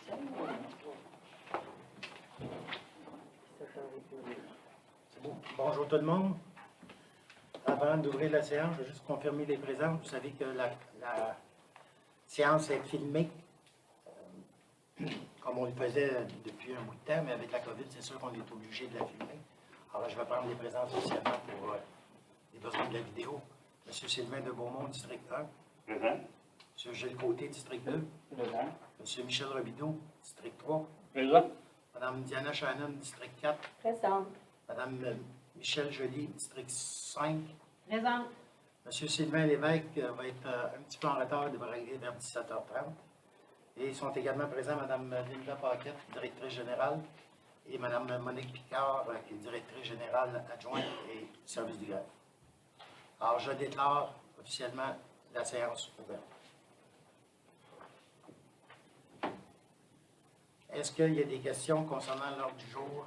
C'est bon. Bonjour tout le monde. Avant d'ouvrir la séance, je vais juste confirmer les présences. Vous savez que la séance est filmée, comme on le faisait depuis un bout de temps, mais avec la COVID, c'est sûr qu'on est obligé de la filmer. Alors, je vais prendre les présences officiellement pour les besoins de la vidéo. M. Sylvain de Beaumont, district 1. Présent. M. Gilles Côté, district 2. Présent. M. Michel Robideau, district 3. Présent. Mme Diana Shannon, district 4. Présente. Mme Michel Joly, district 5. Présente. M. Sylvain Lévesque va être un petit peu en retard, il devrait arriver vers 17h30. Et ils sont également présents Mme Linda Paquette, directrice générale, et Mme Monique Picard, qui est directrice générale adjointe et service du greffe. Alors, je déclare officiellement la séance ouverte. Est-ce qu'il y a des questions concernant l'ordre du jour?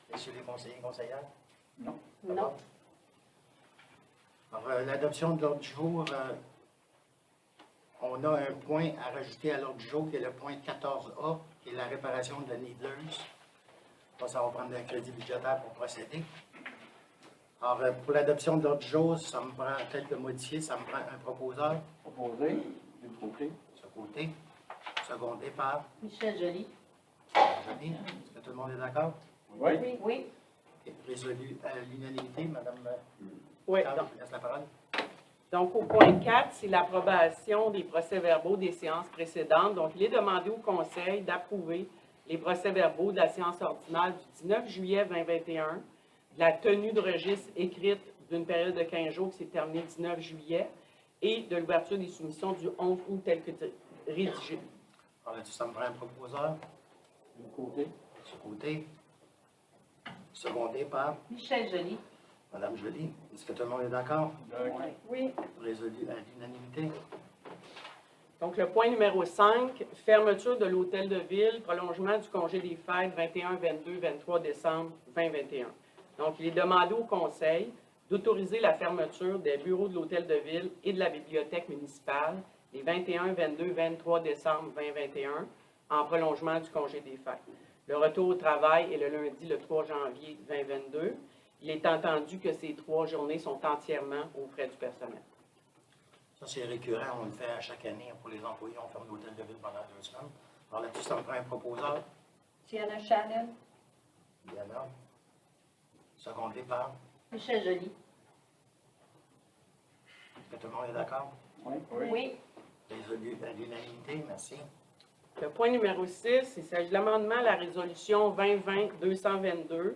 Messieurs les conseillers et conseillères? Non. Non. Alors, l'adoption de l'ordre du jour, on a un point à rajouter à l'ordre du jour, qui est le point 14A, qui est la réparation de la nidleuse. Ça va prendre un crédit budgétaire pour procéder. Alors, pour l'adoption de l'ordre du jour, ça me prend, peut-être le modifier, ça me prend un proposeur. Proposé. Du côté. Ce côté. Secondé par Michel Joly. Joly. Est-ce que tout le monde est d'accord? Oui. Oui. Ok. Résolu à l'unanimité, Madame Oui, Carl, donc, je vous laisse la parole. donc au point 4, c'est l'approbation des procès-verbaux des séances précédentes. Donc, il est demandé au Conseil d'approuver les procès-verbaux de la séance ordinaire du 19 juillet 2021, de la tenue de registre écrite d'une période de 15 jours qui s'est terminée le 19 juillet et de l'ouverture des soumissions du 11 août tel que rédigé. Alors là-dessus, ça me prend un proposeur. Du côté. Ce côté. Secondé par Michel Joly. Madame Joly. Est-ce que tout le monde est d'accord? Oui. Oui. Résolu à l'unanimité. Donc, le point numéro 5, fermeture de l'hôtel de ville, prolongement du congé des fêtes 21, 22, 23 décembre 2021. Donc, il est demandé au Conseil d'autoriser la fermeture des bureaux de l'hôtel de ville et de la bibliothèque municipale les 21, 22, 23 décembre 2021 en prolongement du congé des fêtes. Le retour au travail est le lundi, le 3 janvier 2022. Il est entendu que ces 3 journées sont entièrement aux frais du personnel. Ça, c'est récurrent. On le fait à chaque année pour les employés. On ferme l'hôtel de ville pendant 2 semaines. Alors là-dessus, ça me prend un proposeur. Diana Shannon. Diana. Secondé par. Michel Joly. Est-ce que tout le monde est d'accord? Oui. Oui. Résolu à l'unanimité. Merci. Le point numéro 6, il s'agit de l'amendement à la résolution 2020-222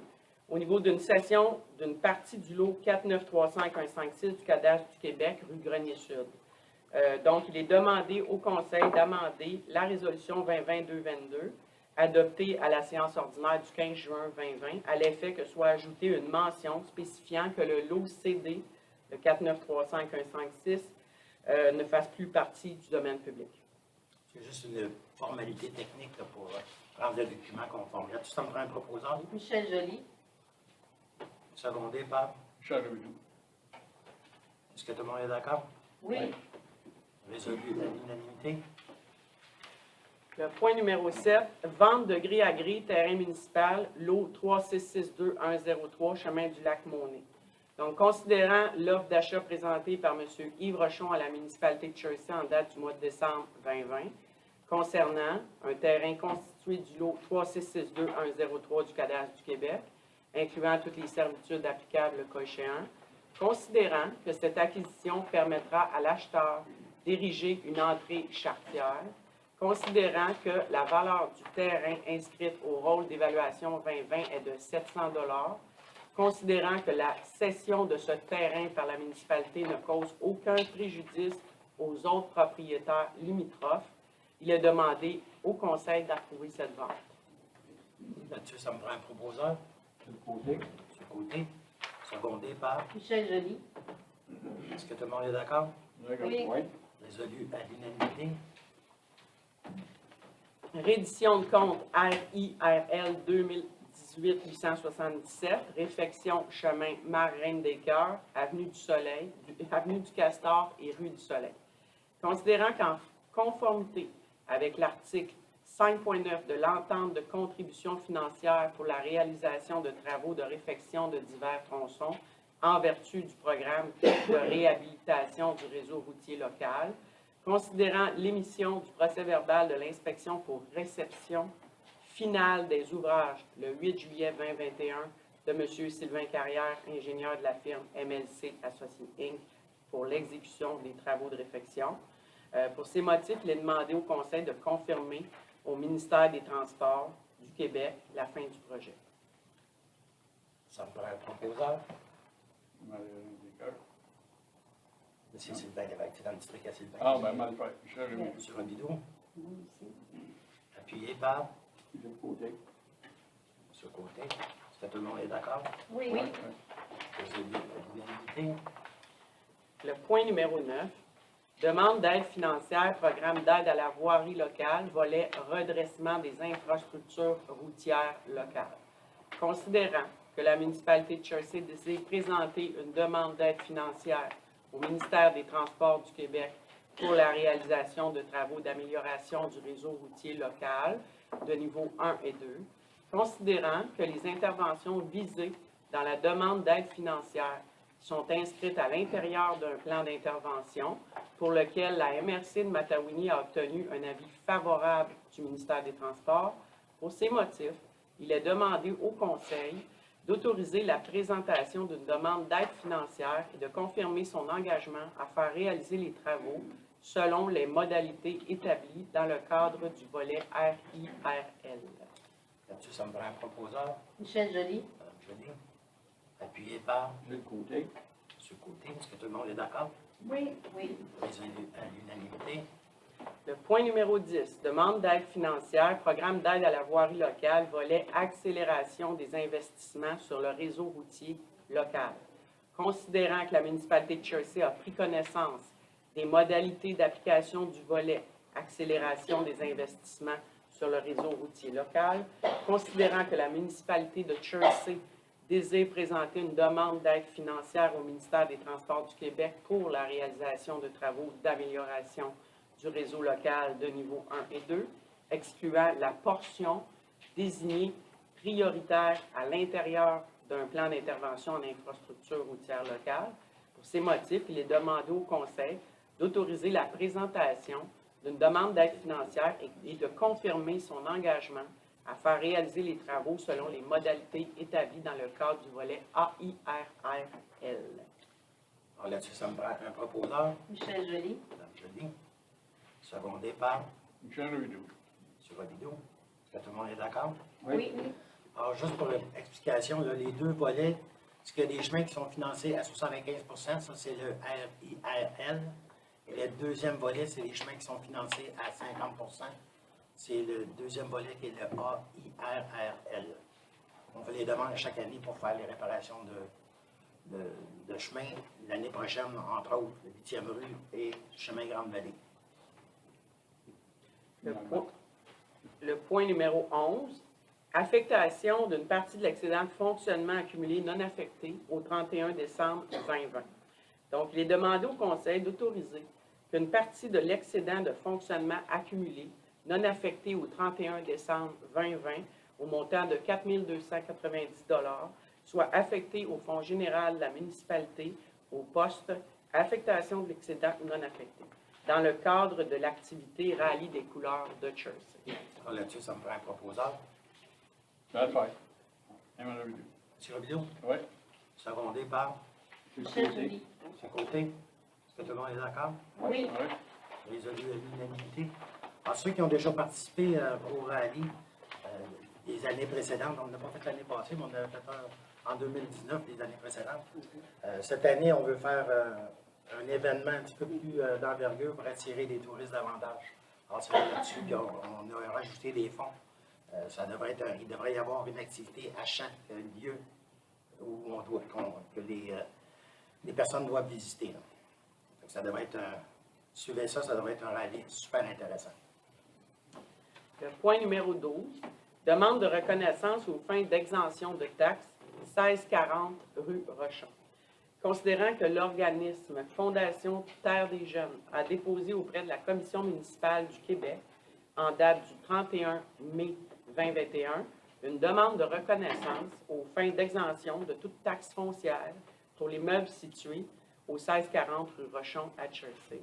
au niveau d'une session d'une partie du lot 4935156 du cadastre du Québec, rue Grenier-Sud. Donc, il est demandé au Conseil d'amender la résolution 2020-222 adoptée à la séance ordinaire du 15 juin 2020 à l'effet que soit ajoutée une mention spécifiant que le lot CD, le 4935156, ne fasse plus partie du domaine public. C'est juste une formalité technique là, pour rendre le document conforme. Là-dessus, ça me prend un proposeur. Michel Joly. Secondé par. Charles Ledoux. Est-ce que tout le monde est d'accord? Oui. Résolu à l'unanimité. Le point numéro 7, vente de gré à gré, terrain municipal, lot 3662103, chemin du lac Monnet. Donc, considérant l'offre d'achat présentée par M. Yves Rochon à la municipalité de Chersey en date du mois de décembre 2020, concernant un terrain constitué du lot 3662103 du cadastre du Québec, incluant toutes les servitudes applicables le cas échéant, considérant que cette acquisition permettra à l'acheteur d'ériger une entrée charretière, considérant que la valeur du terrain inscrite au rôle d'évaluation 2020 est de 700 $, considérant que la cession de ce terrain par la municipalité ne cause aucun préjudice aux autres propriétaires limitrophes, il est demandé au Conseil d'approuver cette vente. Là-dessus, ça me prend un proposeur. Du côté. Ce côté. Secondé par. Michel Joly. Est-ce que tout le monde est d'accord? Oui. Résolu à l'unanimité. Reddition de compte RIRL 2018-877, réfection chemin Mare-Reine-des-Cœurs, avenue du Soleil, avenue du Castor et rue du Soleil. Considérant qu'en conformité avec l'article 5.9 de l'entente de contribution financière pour la réalisation de travaux de réfection de divers tronçons en vertu du programme de réhabilitation du réseau routier local, considérant l'émission du procès-verbal de l'inspection pour réception finale des ouvrages le 8 juillet 2021 de M. Sylvain Carrière, ingénieur de la firme MLC Associés Inc., pour l'exécution des travaux de réfection. Pour ces motifs, il est demandé au Conseil de confirmer au ministère des Transports du Québec la fin du projet. Ça me prend un proposeur. Indiqueur. Monsieur Sylvain Lévesque, c'est dans le district à Sylvain. Ah, ben, mal fait. Michel Rémy. Monsieur Robidoux, Moi aussi. appuyé par Philippe Côté. Monsieur Côté. Est-ce que tout le monde est d'accord? Oui. Ouais. L'unanimité. Le point numéro 9, demande d'aide financière, programme d'aide à la voirie locale, volet redressement des infrastructures routières locales. Considérant que la municipalité de Chersey désire présenter une demande d'aide financière au ministère des Transports du Québec pour la réalisation de travaux d'amélioration du réseau routier local de niveau 1 et 2, considérant que les interventions visées dans la demande d'aide financière sont inscrites à l'intérieur d'un plan d'intervention pour lequel la MRC de Matawini a obtenu un avis favorable du ministère des Transports. Pour ces motifs, il est demandé au Conseil d'autoriser la présentation d'une demande d'aide financière et de confirmer son engagement à faire réaliser les travaux selon les modalités établies dans le cadre du volet RIRL. Là-dessus, ça me prend un proposeur. Michel Joly. Madame Joly. Appuyé par Philippe Côté. Monsieur Côté. Est-ce que tout le monde est d'accord? Oui. Oui. Résolu à l'unanimité. Le point numéro 10, demande d'aide financière, programme d'aide à la voirie locale, volet accélération des investissements sur le réseau routier local. Considérant que la municipalité de Chersey a pris connaissance des modalités d'application du volet accélération des investissements sur le réseau routier local, considérant que la municipalité de Chersey désire présenter une demande d'aide financière au ministère des Transports du Québec pour la réalisation de travaux d'amélioration du réseau local de niveau 1 et 2, excluant la portion désignée prioritaire à l'intérieur d'un plan d'intervention en infrastructure routière locale. Pour ces motifs, il est demandé au Conseil d'autoriser la présentation d'une demande d'aide financière et de confirmer son engagement à faire réaliser les travaux selon les modalités établies dans le cadre du volet AIRRL. Alors là-dessus, ça me prend un proposeur. Michel Joly. Madame Joly. Secondé par Michel Rémy. M. Robidoux. Est-ce que tout le monde est d'accord? Oui. Alors, juste pour l'explication, là, les deux volets, est-ce qu'il y a des chemins qui sont financés à 75 ça, c'est le RIRL. Et le deuxième volet, c'est les chemins qui sont financés à 50 c'est le deuxième volet qui est le AIRRL. On fait les demandes chaque année pour faire les réparations de chemins. L'année prochaine, entre autres, le 8e rue et chemin Grande-Vallée. Le point numéro 11, affectation d'une partie de l'excédent de fonctionnement accumulé non affecté au 31 décembre 2020. Donc, il est demandé au Conseil d'autoriser qu'une partie de l'excédent de fonctionnement accumulé non affecté au 31 décembre 2020 au montant de 4 290 soit affectée au Fonds général de la municipalité au poste affectation de l'excédent non affecté dans le cadre de l'activité Rallye des couleurs de Chersey. Alors là-dessus, ça me prend un proposeur. Mal fait. Emmanuel Rémy. M. Robidoux. Oui. Secondé par Philippe Michel Côté. Joly. M. Côté. Est-ce que tout le monde est d'accord? Oui. Oui. Résolu à l'unanimité. Alors, ceux qui ont déjà participé au rallye les années précédentes, on n'a pas fait l'année passée, mais on a fait en 2019, les années précédentes. Cette année, on veut faire un événement un petit peu plus d'envergure pour attirer des touristes davantage. Alors, c'est là-dessus qu'on a rajouté des fonds. Il devrait y avoir une activité à chaque lieu où que les personnes doivent visiter. Là. Donc, ça devrait être suivez ça, ça devrait être un rallye super intéressant. Le point numéro 12, demande de reconnaissance aux fins d'exemption de taxes 1640 rue Rochon. Considérant que l'organisme Fondation Terre des Jeunes a déposé auprès de la Commission municipale du Québec en date du 31 mai 2021, une demande de reconnaissance aux fins d'exemption de toute taxe foncière pour les meubles situés au 1640 rue Rochon à Chelsea.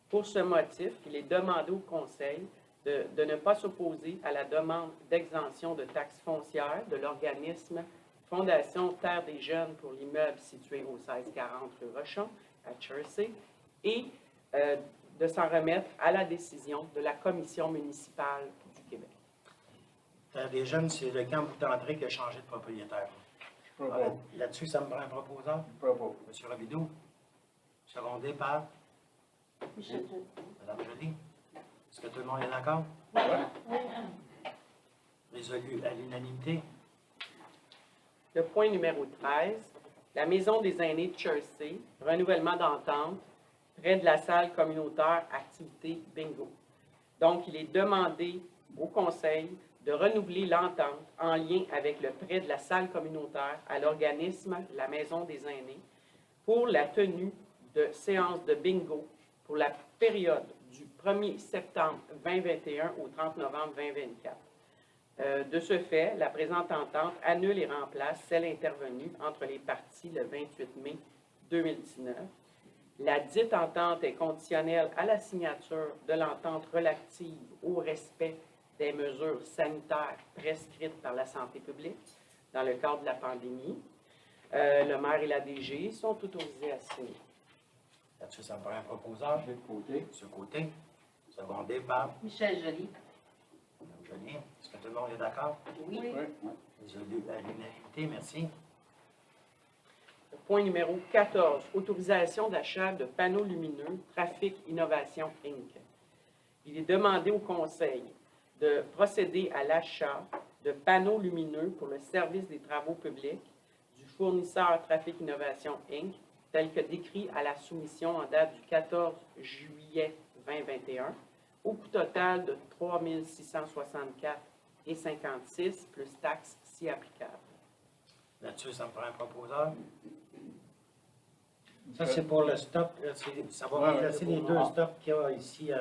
Pour ce motif, il est demandé au Conseil de ne pas s'opposer à la demande d'exemption de taxes foncières de l'organisme Fondation Terre des Jeunes pour l'immeuble situé au 1640 rue Rochon à Chelsea et de s'en remettre à la décision de la Commission municipale du Québec. Terre des Jeunes, c'est le camp bout d'entrée qui a changé de propriétaire. Je peux Alors, pas. là-dessus, ça me prend un proposant. Je peux pas. M. Robidoux. Secondé par Michel Joly. Mme Joly. Est-ce que tout le monde est d'accord? Ouais. Résolu à l'unanimité. Le point numéro 13, la Maison des aînés de Chelsea, renouvellement d'entente, près de la salle communautaire activité bingo. Donc, il est demandé au Conseil de renouveler l'entente en lien avec le prêt de la salle communautaire à l'organisme La Maison des aînés pour la tenue de séances de bingo pour la période du 1er septembre 2021 au 30 novembre 2024. De ce fait, la présente entente annule et remplace celle intervenue entre les parties le 28 mai 2019. La dite entente est conditionnelle à la signature de l'entente relative au respect des mesures sanitaires prescrites par la santé publique dans le cadre de la pandémie. Le maire et la DG sont autorisés à signer. Là-dessus, ça me prend un proposant. J'ai de côté. Ce côté. Secondé par Michel Joly. Mme Joly. Est-ce que tout le monde est d'accord? Oui. Oui, oui. Résolu à l'unanimité. Merci. Point numéro 14, autorisation d'achat de panneaux lumineux Trafic Innovation Inc. Il est demandé au Conseil de procéder à l'achat de panneaux lumineux pour le service des travaux publics du fournisseur Trafic Innovation Inc., tel que décrit à la soumission en date du 14 juillet 2021, au coût total de 3 664,56 plus taxes si applicables. Là-dessus, ça me prend un proposeur. Ça, c'est pour le stop. Ça va Ouais, remplacer c'est les pour- deux stops qu'il y a ici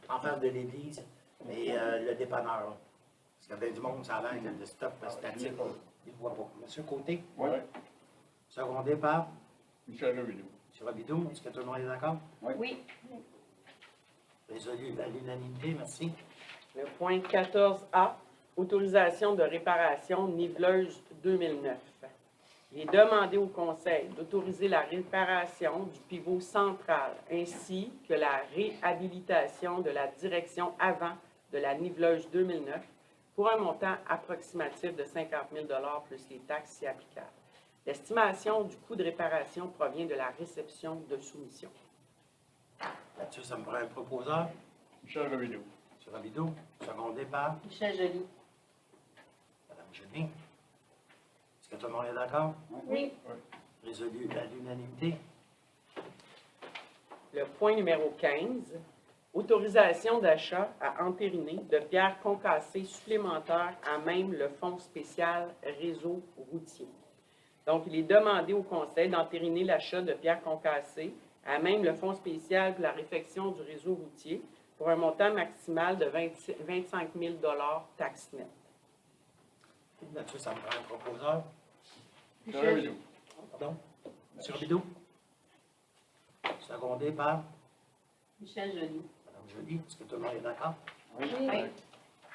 en face de l'église et le dépanneur. Là. Parce qu'il y a bien du monde, ça a l'air que le stop statique. Il ne voit pas. Monsieur Côté, Oui. secondé par Michel Levidou. M. Robidoux. Est-ce que tout le monde est d'accord? Oui. Résolu à l'unanimité. Merci. Le point 14A, autorisation de réparation niveleuse 2009. Il est demandé au Conseil d'autoriser la réparation du pivot central ainsi que la réhabilitation de la direction avant de la niveleuse 2009 pour un montant approximatif de 50 000 plus les taxes si applicables. L'estimation du coût de réparation provient de la réception de soumission. Là-dessus, ça me prend un proposeur. Michel Levidou. M. Robidoux. Secondé par Michel Joly. Mme Joly. Est-ce que tout le monde est d'accord? Oui. Résolu à l'unanimité. Le point numéro 15, autorisation d'achat à entériner de pierres concassées supplémentaires à même le Fonds spécial réseau routier. Donc, il est demandé au Conseil d'entériner l'achat de pierres concassées à même le Fonds spécial pour la réfection du réseau routier pour un montant maximal de 25 000 taxes nettes. Là-dessus, ça me prend un proposeur. Michel Levidou. Pardon? M. Robidoux. Secondé par Michel Joly. Mme Joly. Est-ce que tout le monde est d'accord? Oui.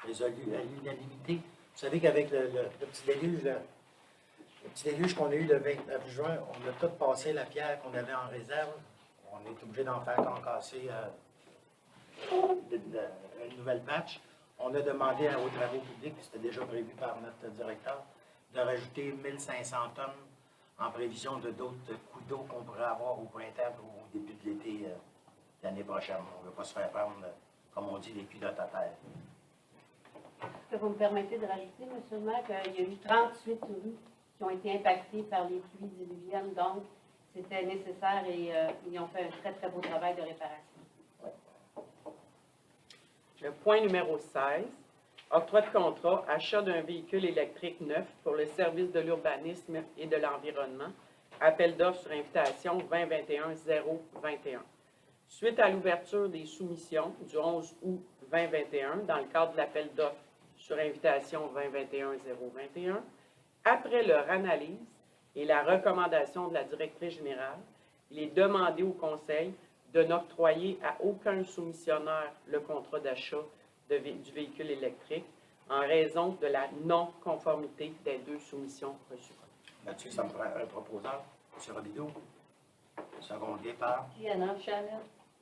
Résolu à l'unanimité. Vous savez qu'avec le petit déluge, le petit déluge qu'on a eu le 29 juin, on a tout passé la pierre qu'on avait en réserve. On est obligé d'en faire concasser une nouvelle batch. On a demandé aux travaux publics, c'était déjà prévu par notre directeur, de rajouter 1500 tonnes en prévision de d'autres coups d'eau qu'on pourrait avoir au printemps ou au début de l'été l'année prochaine. On ne veut pas se faire prendre, comme on dit, les culottes à terre. Est-ce que vous me permettez de rajouter, M. le maire, qu'il y a eu 38 rues qui ont été impactées par les pluies diluviennes, donc c'était nécessaire et ils ont fait un très, très beau travail de réparation. Le point numéro 16, octroi de contrat, achat d'un véhicule électrique neuf pour le service de l'urbanisme et de l'environnement, appel d'offres sur invitation 2021-021. Suite à l'ouverture des soumissions du 11 août 2021, dans le cadre de l'appel d'offres sur invitation 2021-021, après leur analyse et la recommandation de la directrice générale, il est demandé au Conseil de n'octroyer à aucun soumissionnaire le contrat d'achat du véhicule électrique en raison de la non-conformité des 2 soumissions reçues. Là-dessus, ça me prend un proposeur. M. Robideau, secondé par Diana Chalet.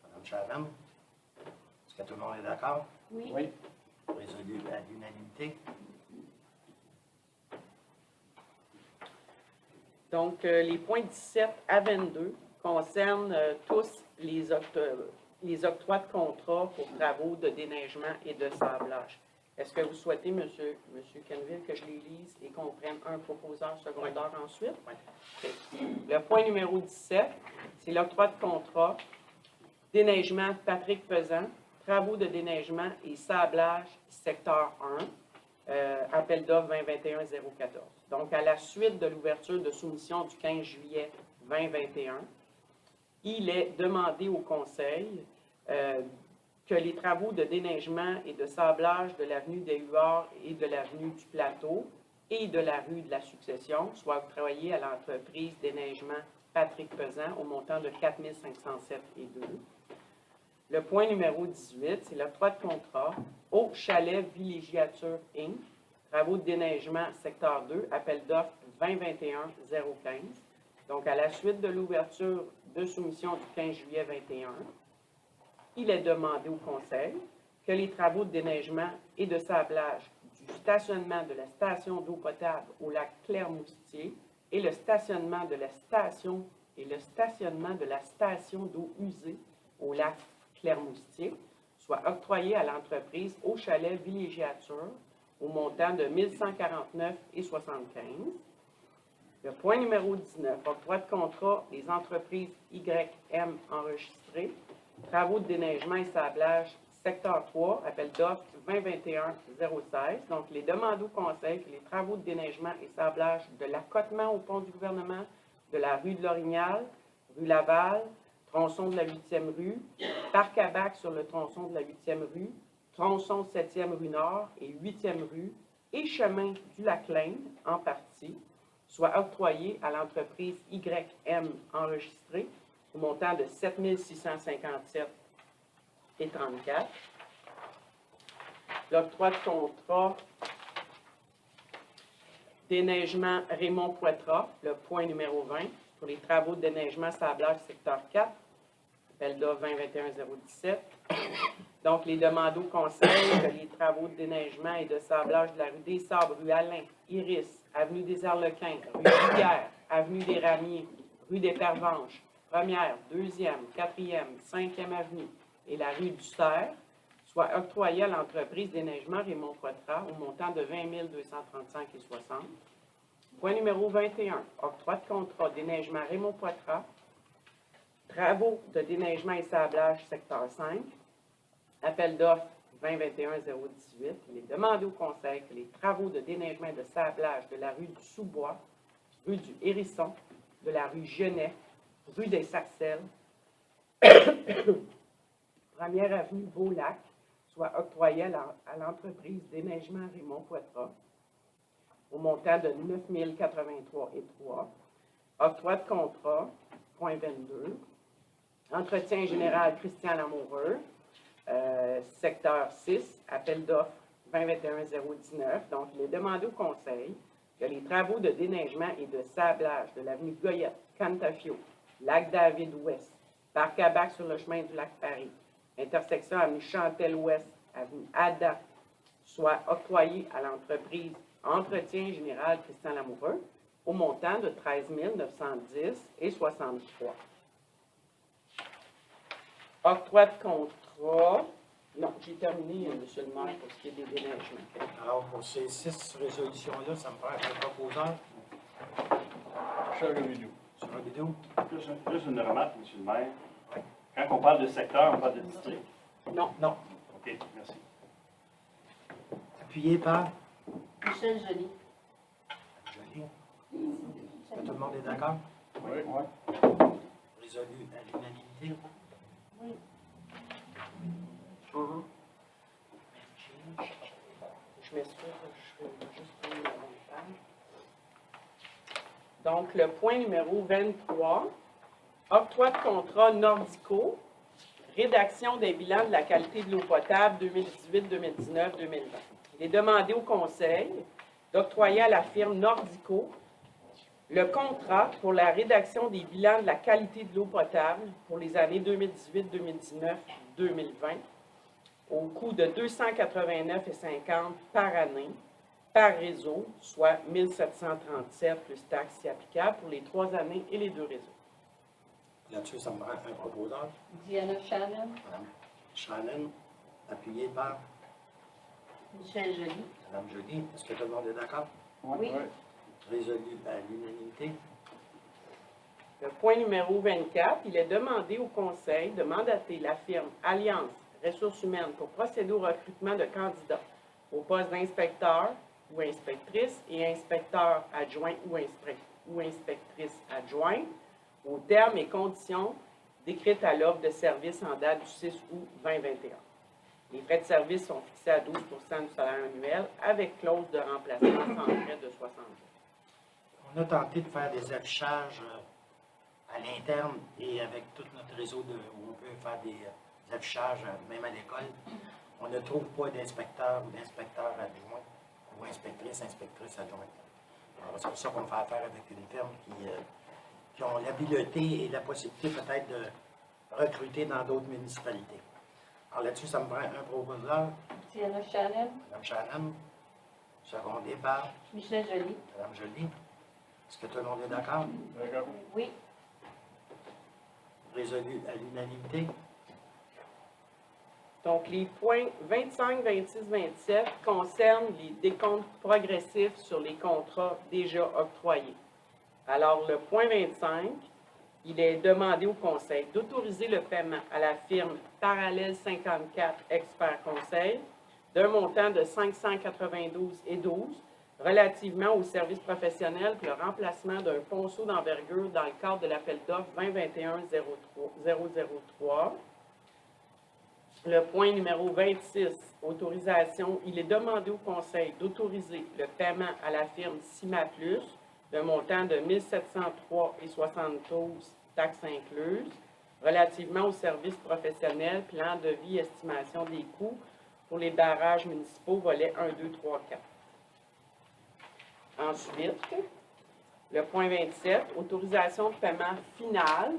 Mme Chatham. Est-ce que tout le monde est d'accord? Oui. Oui. Résolu à l'unanimité. Donc, les points 17 à 22 concernent tous les octrois de contrats pour travaux de déneigement et de sablage. Est-ce que vous souhaitez, M. Quenneville, que je les lise et qu'on prenne un proposeur secondaire ensuite? Oui. OK. Le point numéro 17, c'est l'octroi de contrat, déneigement Patrick Pesan, travaux de déneigement et sablage, secteur 1, appel d'offres 2021-014. Donc, à la suite de l'ouverture de soumission du 15 juillet 2021, il est demandé au Conseil que les travaux de déneigement et de sablage de l'avenue des Huards et de l'avenue du Plateau et de la rue de la Succession soient octroyés à l'entreprise déneigement Patrick Pesan au montant de 4 507,2. Le point numéro 18, c'est l'octroi de contrat au Chalet Villégiature Inc., travaux de déneigement secteur 2, appel d'offres 2021-015. Donc, à la suite de l'ouverture de soumission du 15 juillet 2021, il est demandé au Conseil que les travaux de déneigement et de sablage du stationnement de la station d'eau potable au lac Clermoustier et le stationnement de la station d'eau usée au lac Clermoustier soient octroyés à l'entreprise au Chalet Villégiature au montant de 1149,75. Le point numéro 19, octroi de contrat des entreprises YM enregistrées, travaux de déneigement et sablage, secteur 3, appel d'offres 2021-016. Donc, les demandes au Conseil que les travaux de déneigement et sablage de l'accotement au pont du gouvernement, de la rue de l'Orignal, rue Laval, tronçon de la 8e rue, parc à bac sur le tronçon de la 8e rue, tronçon 7e rue Nord et 8e rue, et chemin du Lac-Lane, en partie, soit octroyé à l'entreprise YM enregistrée au montant de 7 657,34. L'octroi de contrat déneigement Raymond Poitras, le point numéro 20, pour les travaux de déneigement sablage secteur 4, appel d'offres 2021-017. Donc, les demandes au Conseil que les travaux de déneigement et de sablage de la rue des Sabres, rue Alain, Iris, avenue des Arlequins, rue Rivière, avenue des Ramiers, rue des Pervenches, 1e, 2e, 4e, 5e avenue et la rue du Cerf, soient octroyés à l'entreprise déneigement Raymond Poitras au montant de 20 235,60. Point numéro 21, octroi de contrat déneigement Raymond Poitras, travaux de déneigement et sablage secteur 5, appel d'offres 2021-018. Il est demandé au Conseil que les travaux de déneigement et de sablage de la rue du Sous-Bois, rue du Hérisson, de la rue Genet, rue des Sarcelles, 1e avenue Beaulac, soient octroyés à l'entreprise déneigement Raymond Poitras au montant de 9 083,3. Octroi de contrat, point 22. Entretien général Christian Lamoureux, secteur 6, appel d'offres 2021-019. Donc, il est demandé au Conseil que les travaux de déneigement et de sablage de l'avenue Goyette, Cantafio, Lac-David-Ouest, parc à bac sur le chemin du Lac-Paris, intersection avenue Chantel-Ouest, avenue Ada, soit octroyés à l'entreprise Entretien général Christian Lamoureux au montant de 13 910,63. Octroi de contrat. Non, j'ai terminé, M. le maire, pour ce qui est des déneigements. Alors, pour ces 6 résolutions-là, ça me prend un proposeur. Michel Robideau. M. Robideau. Juste une remarque, M. le maire. Quand on parle de secteur, on parle de district. Non. Non. OK, merci. Appuyé par Michel Joly. Joly. Est-ce que tout le monde est d'accord? Oui. Résolu à l'unanimité. Oui. Je m'excuse, je vais juste prendre la bonne page. Donc, le point numéro 23, octroi de contrat Nordico, rédaction des bilans de la qualité de l'eau potable 2018, 2019, 2020. Il est demandé au Conseil d'octroyer à la firme Nordico le contrat pour la rédaction des bilans de la qualité de l'eau potable pour les années 2018, 2019, 2020 au coût de 289,50 par année, par réseau, soit 1737 plus taxes si applicables pour les 3 années et les 2 réseaux. Là-dessus, ça me prend un proposeur. Diana Shannon. Madame Shannon, appuyé par Michel Joly. Madame Joly. Est-ce que tout le monde est d'accord? Oui. Résolu à l'unanimité. Le point numéro 24, il est demandé au Conseil de mandater la firme Alliance Ressources humaines pour procéder au recrutement de candidats au poste d'inspecteur ou inspectrice et inspecteur adjoint ou inspectrice adjointe aux termes et conditions décrites à l'offre de service en date du 6 août 2021. Les frais de service sont fixés à 12 du salaire annuel avec clause de remplacement sans frais de 60 jours. On a tenté de faire des affichages à l'interne et avec tout notre réseau où on peut faire des affichages, même à l'école. On ne trouve pas d'inspecteur ou d'inspecteur adjoint ou inspectrice adjointe. Alors, c'est pour ça qu'on fait affaire avec une firme qui ont l'habileté et la possibilité peut-être de recruter dans d'autres municipalités. Alors là-dessus, ça me prend un proposeur, Diana Shannon. Mme Shannon, secondé par Michel Joly. Mme Joly. Est-ce que tout le monde est d'accord? D'accord. Oui. Résolu à l'unanimité. Donc, les points 25, 26, 27 concernent les décomptes progressifs sur les contrats déjà octroyés. Alors, le point 25, il est demandé au Conseil d'autoriser le paiement à la firme Parallèle 54 Expert Conseil d'un montant de 592,12 relativement au service professionnel pour le remplacement d'un ponceau d'envergure dans le cadre de l'appel d'offres 2021-003. Le point numéro 26, autorisation, il est demandé au Conseil d'autoriser le paiement à la firme Cimaplus d'un montant de 1703,72 taxes incluses relativement au service professionnel, plan de vie, estimation des coûts pour les barrages municipaux, volets 1, 2, 3, 4. Ensuite, le point 27, autorisation de paiement finale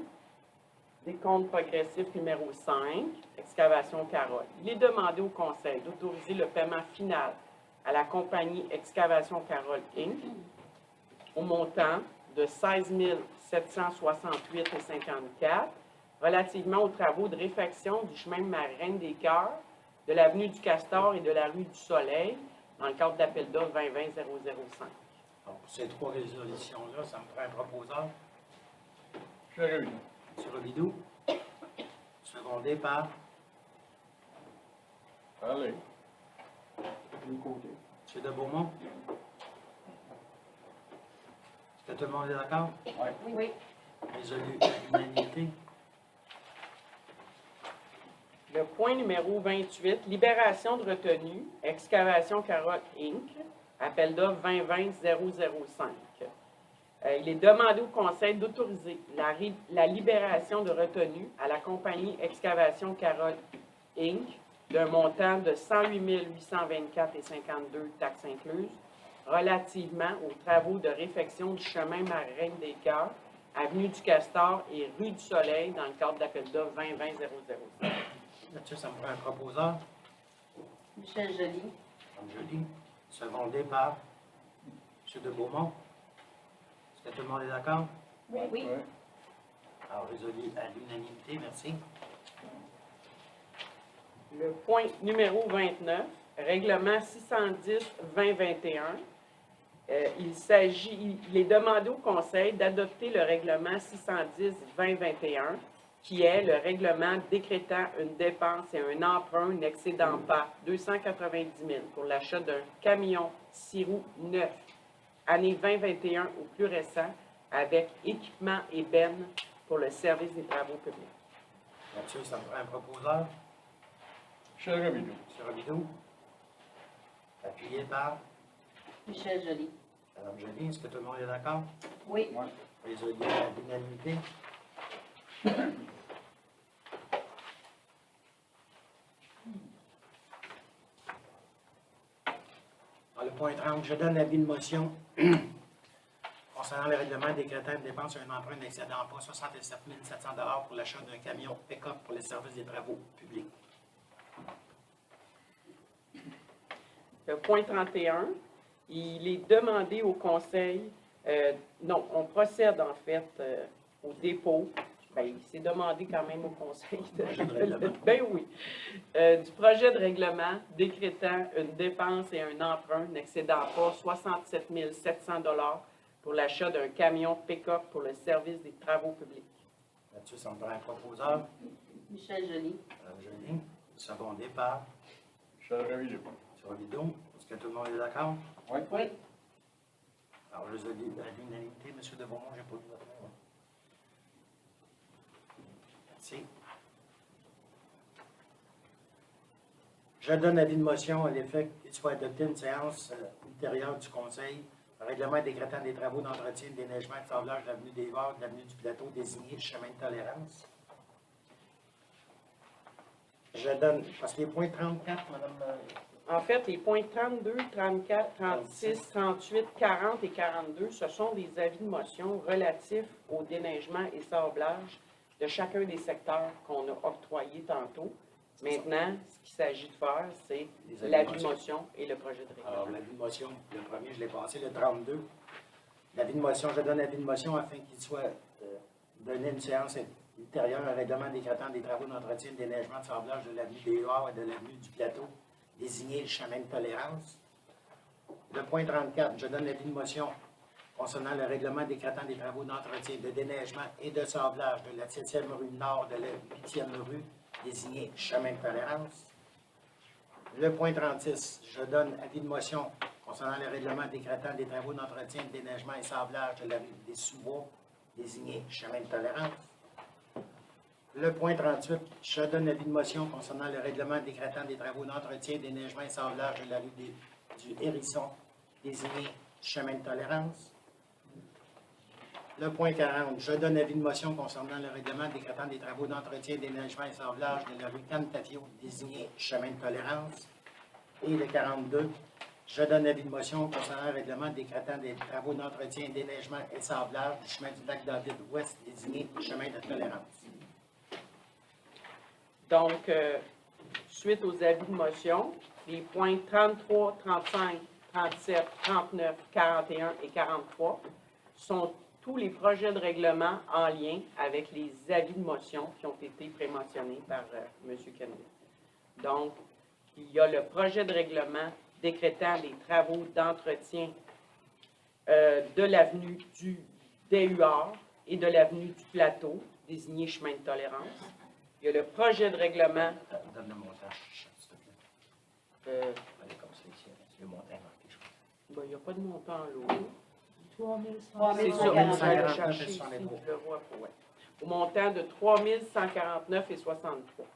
des comptes progressifs numéro 5, excavation Carole. Il est demandé au Conseil d'autoriser le paiement final à la compagnie Excavation Carole Inc. au montant de 16 768,54 relativement aux travaux de réfection du chemin marin des Cœurs, de l'avenue du Castor et de la rue du Soleil dans le cadre d'appel d'offres 2020-005. Donc, pour ces 3 résolutions-là, ça me prend un proposeur. Michel Joly. M. Robidoux, secondé par Allez. Du côté. M. de Beaumont. Est-ce que tout le monde est d'accord? Oui. Oui. Résolu à l'unanimité. Le point numéro 28, libération de retenue, excavation Carole Inc., appel d'offres 2020-005. Il est demandé au Conseil d'autoriser la libération de retenue à la compagnie Excavation Carole Inc. d'un montant de 108 824,52 taxes incluses relativement aux travaux de réfection du chemin marin des Cœurs, avenue du Castor et rue du Soleil dans le cadre d'appel d'offres 2020-005. Là-dessus, ça me prend un proposeur. Michel Joly. Mme Joly, secondé par M. de Beaumont. Est-ce que tout le monde est d'accord? Oui. Ouais. Alors, résolu à l'unanimité, merci. Le point numéro 29, règlement 610-2021. Il est demandé au Conseil d'adopter le règlement 610-2021, qui est le règlement décrétant une dépense et un emprunt n'excédant pas 290 000 pour l'achat d'un camion 6 roues neuf, année 2021 ou plus récent, avec équipement et benne pour le service des travaux publics. Là-dessus, ça me prend un proposeur. Michel Robidoux. M. Robidoux. Appuyé par Michel Joly. Mme Joly. Est-ce que tout le monde est d'accord? Oui. Ouais. Résolu à l'unanimité. Dans le point 30, je donne l'avis de motion concernant le règlement décrétant une dépense et un emprunt d'excédent pas 67 700 $ pour l'achat d'un camion pick-up pour les services des travaux publics. Le point 31, il est demandé au conseil, non, on procède en fait au dépôt. Bien, il s'est demandé quand même au conseil ben oui, du projet de règlement décrétant une dépense et un emprunt n'excédant pas 67 700 $ pour l'achat d'un camion pick-up pour le service des travaux publics. Là-dessus, ça me prend un proposeur. Michel Joly. Mme Joly. Secondé par Michel Robidoux. M. Robidoux. Est-ce que tout le monde est d'accord? Oui. Oui. Alors, résolu à l'unanimité. M. de Beaumont, j'ai pas vu votre nom. Merci. Je donne avis de motion à l'effet qu'il soit adopté une séance ultérieure du Conseil, un règlement décrétant des travaux d'entretien, de déneigement et de sablage de l'avenue des Vagues, de l'avenue du Plateau désigné chemin de tolérance. Je donne, parce que les points 34, Madame. En fait, les points 32, 34, 36, 38, 40 et 42, ce sont des avis de motion relatifs au déneigement et sablage de chacun des secteurs qu'on a octroyés tantôt. Maintenant, ce qu'il s'agit de faire, c'est l'avis de motion et le projet de règlement. Alors, l'avis de motion, le premier, je l'ai passé, le 32. L'avis de motion, je donne l'avis de motion afin qu'il soit donné une séance ultérieure, un règlement décrétant des travaux d'entretien, de déneigement, de sablage de l'avenue des Huards et de l'avenue du Plateau, désigné le chemin de tolérance. Le point 34, je donne l'avis de motion concernant le règlement décrétant des travaux d'entretien, de déneigement et de sablage de la 7e rue Nord, de la 8e rue, désigné chemin de tolérance. Le point 36, je donne avis de motion concernant le règlement décrétant des travaux d'entretien, de déneigement et sablage de la rue des Sous-Bois, désigné chemin de tolérance. Le point 38, je donne avis de motion concernant le règlement décrétant des travaux d'entretien, déneigement et sablage de la rue du Hérisson, désigné chemin de tolérance. Le point 40, je donne avis de motion concernant le règlement décrétant des travaux d'entretien, déneigement et sablage de la rue Cantatio, désigné chemin de tolérance. Et le 42, je donne avis de motion concernant le règlement décrétant des travaux d'entretien, déneigement et sablage du chemin du lac David Ouest, désigné chemin de tolérance. Donc, suite aux avis de motion, les points 33, 35, 37, 39, 41 et 43 sont tous les projets de règlement en lien avec les avis de motion qui ont été prémentionnés par M. Kennedy. Donc, il y a le projet de règlement décrétant les travaux d'entretien de l'avenue des Huards et de l'avenue du Plateau, désigné chemin de tolérance. Il y a le projet de règlement. Donne le montant, s'il te plaît. Allez, comme ça ici, le montant marqué, je crois. Ben, il n'y a pas de montant en lot. 3 C'est 149. ça, on va le 149 chercher et ici, 63. je le vois pas, ouais. Au montant de 3 149 et 63.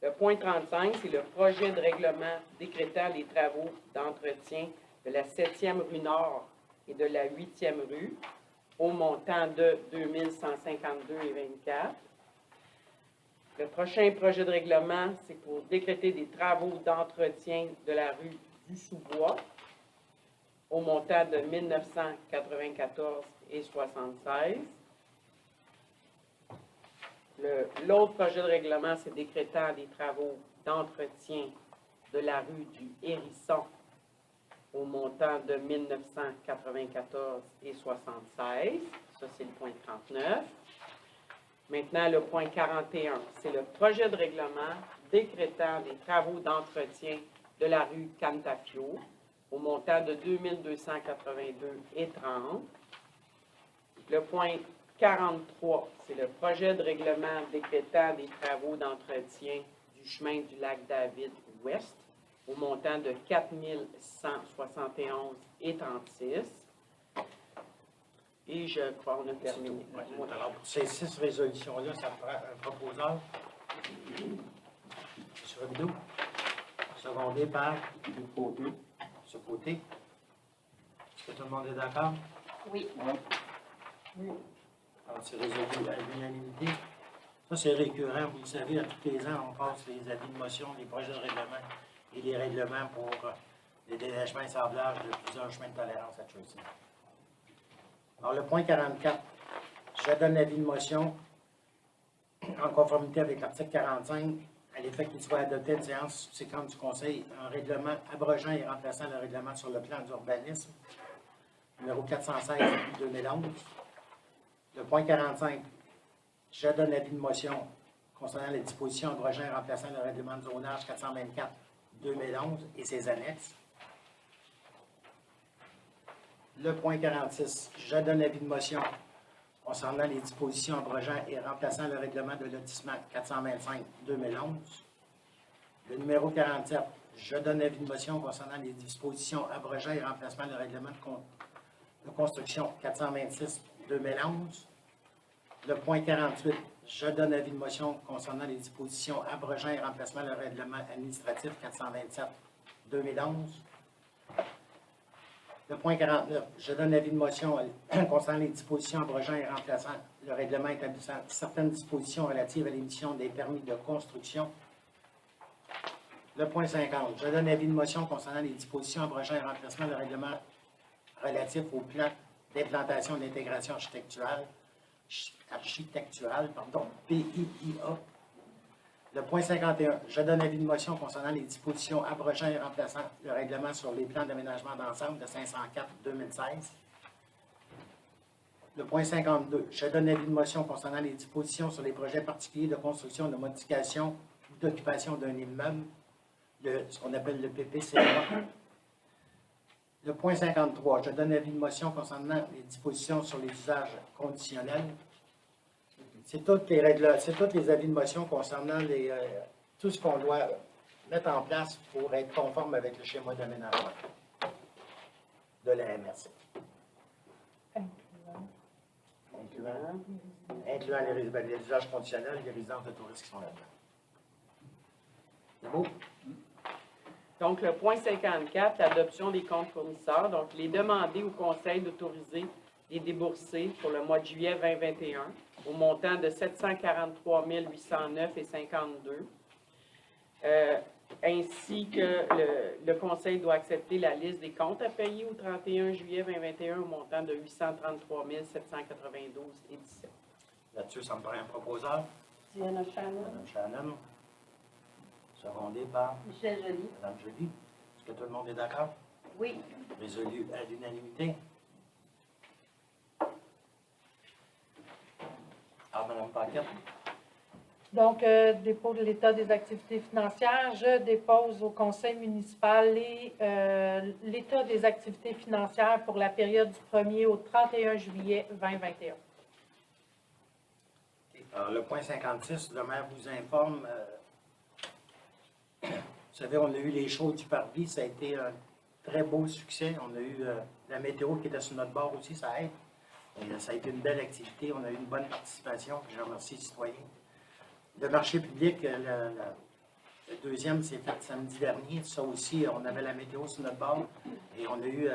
Le point 35, c'est le projet de règlement décrétant les travaux d'entretien de la 7e rue Nord et de la 8e rue au montant de 2 152 et 24. Le prochain projet de règlement, c'est pour décréter des travaux d'entretien de la rue du Sous-Bois au montant de 1 994 et 76. L'autre projet de règlement, c'est décrétant des travaux d'entretien de la rue du Hérisson au montant de 1 994 et 76. Ça, c'est le point 39. Maintenant, le point 41, c'est le projet de règlement décrétant des travaux d'entretien de la rue Cantafio au montant de 2 282 et 30. Le point 43, c'est le projet de règlement décrétant des travaux d'entretien du chemin du lac David Ouest au montant de 4 171 et 36. Et je crois qu'on a terminé. Ouais. Alors, pour ces 6 résolutions-là, ça me prend un proposeur. M. Robideau. Secondé par Du côté. ce côté. Est-ce que tout le monde est d'accord? Oui. Alors, c'est résolu à l'unanimité. Ça, c'est récurrent. Vous le savez, à tous les ans, on passe les avis de motion, les projets de règlement et les règlements pour les déneigements et sablages de plusieurs chemins de tolérance à Tracy. Alors, le point 44, je donne l'avis de motion en conformité avec l'article 45, à l'effet qu'il soit adopté une séance subséquente du Conseil, un règlement abrogeant et remplaçant le règlement sur le plan d'urbanisme, numéro 416 depuis 2011. Le point 45, je donne l'avis de motion concernant les dispositions abrogeant et remplaçant le règlement de zonage 424-2011 et ses annexes. Le point 46, je donne l'avis de motion concernant les dispositions abrogeant et remplaçant le règlement de lotissement 425-2011. Le numéro 47, je donne l'avis de motion concernant les dispositions abrogeant et remplacement le règlement de construction 426-2011. Le point 48, je donne l'avis de motion concernant les dispositions abrogeant et remplacement le règlement administratif 427-2011. Le point 49, je donne l'avis de motion concernant les dispositions abrogeant et remplaçant le règlement établissant certaines dispositions relatives à l'émission des permis de construction. Le point 50, je donne l'avis de motion concernant les dispositions abrogeant et remplacement le règlement relatif au plan d'implantation d'intégration architecturale, PIIA. Le point 51, je donne l'avis de motion concernant les dispositions abrogeant et remplaçant le règlement sur les plans d'aménagement d'ensemble de 504-2016. Le point 52, je donne l'avis de motion concernant les dispositions sur les projets particuliers de construction, de modification ou d'occupation d'un immeuble, ce qu'on appelle le PPCA. Le point 53, je donne l'avis de motion concernant les dispositions sur les usages conditionnels. C'est toutes les règles, c'est tous les avis de motion concernant tout ce qu'on doit mettre en place pour être conforme avec le schéma d'aménagement de la MRC. Incluant les usages conditionnels et les résidences de touristes qui sont là-dedans. C'est beau? Donc, le point 54, l'adoption des comptes fournisseurs. Donc, il est demandé au Conseil d'autoriser les déboursés pour le mois de juillet 2021 au montant de 743 809,52 ainsi que le Conseil doit accepter la liste des comptes à payer au 31 juillet 2021 au montant de 833 792,17. Là-dessus, ça me paraît un proposeur. Diana Shannon. Mme Shannon. Secondé par Michel Joly. Mme Joly. Est-ce que tout le monde est d'accord? Oui. Résolu à l'unanimité. Alors, Mme Paquette. Donc, dépôt de l'état des activités financières. Je dépose au conseil municipal l'état des activités financières pour la période du 1er au 31 juillet 2021. Alors, le point 56, le maire vous informe. Vous savez, on a eu les shows du Parvis, ça a été un très beau succès. On a eu la météo qui était sur notre bord aussi, ça aide. Et, ça a été une belle activité, on a eu une bonne participation. Je remercie les citoyens. Le marché public, le deuxième, c'est fait samedi dernier. Ça aussi, on avait la météo sur notre bord et on a eu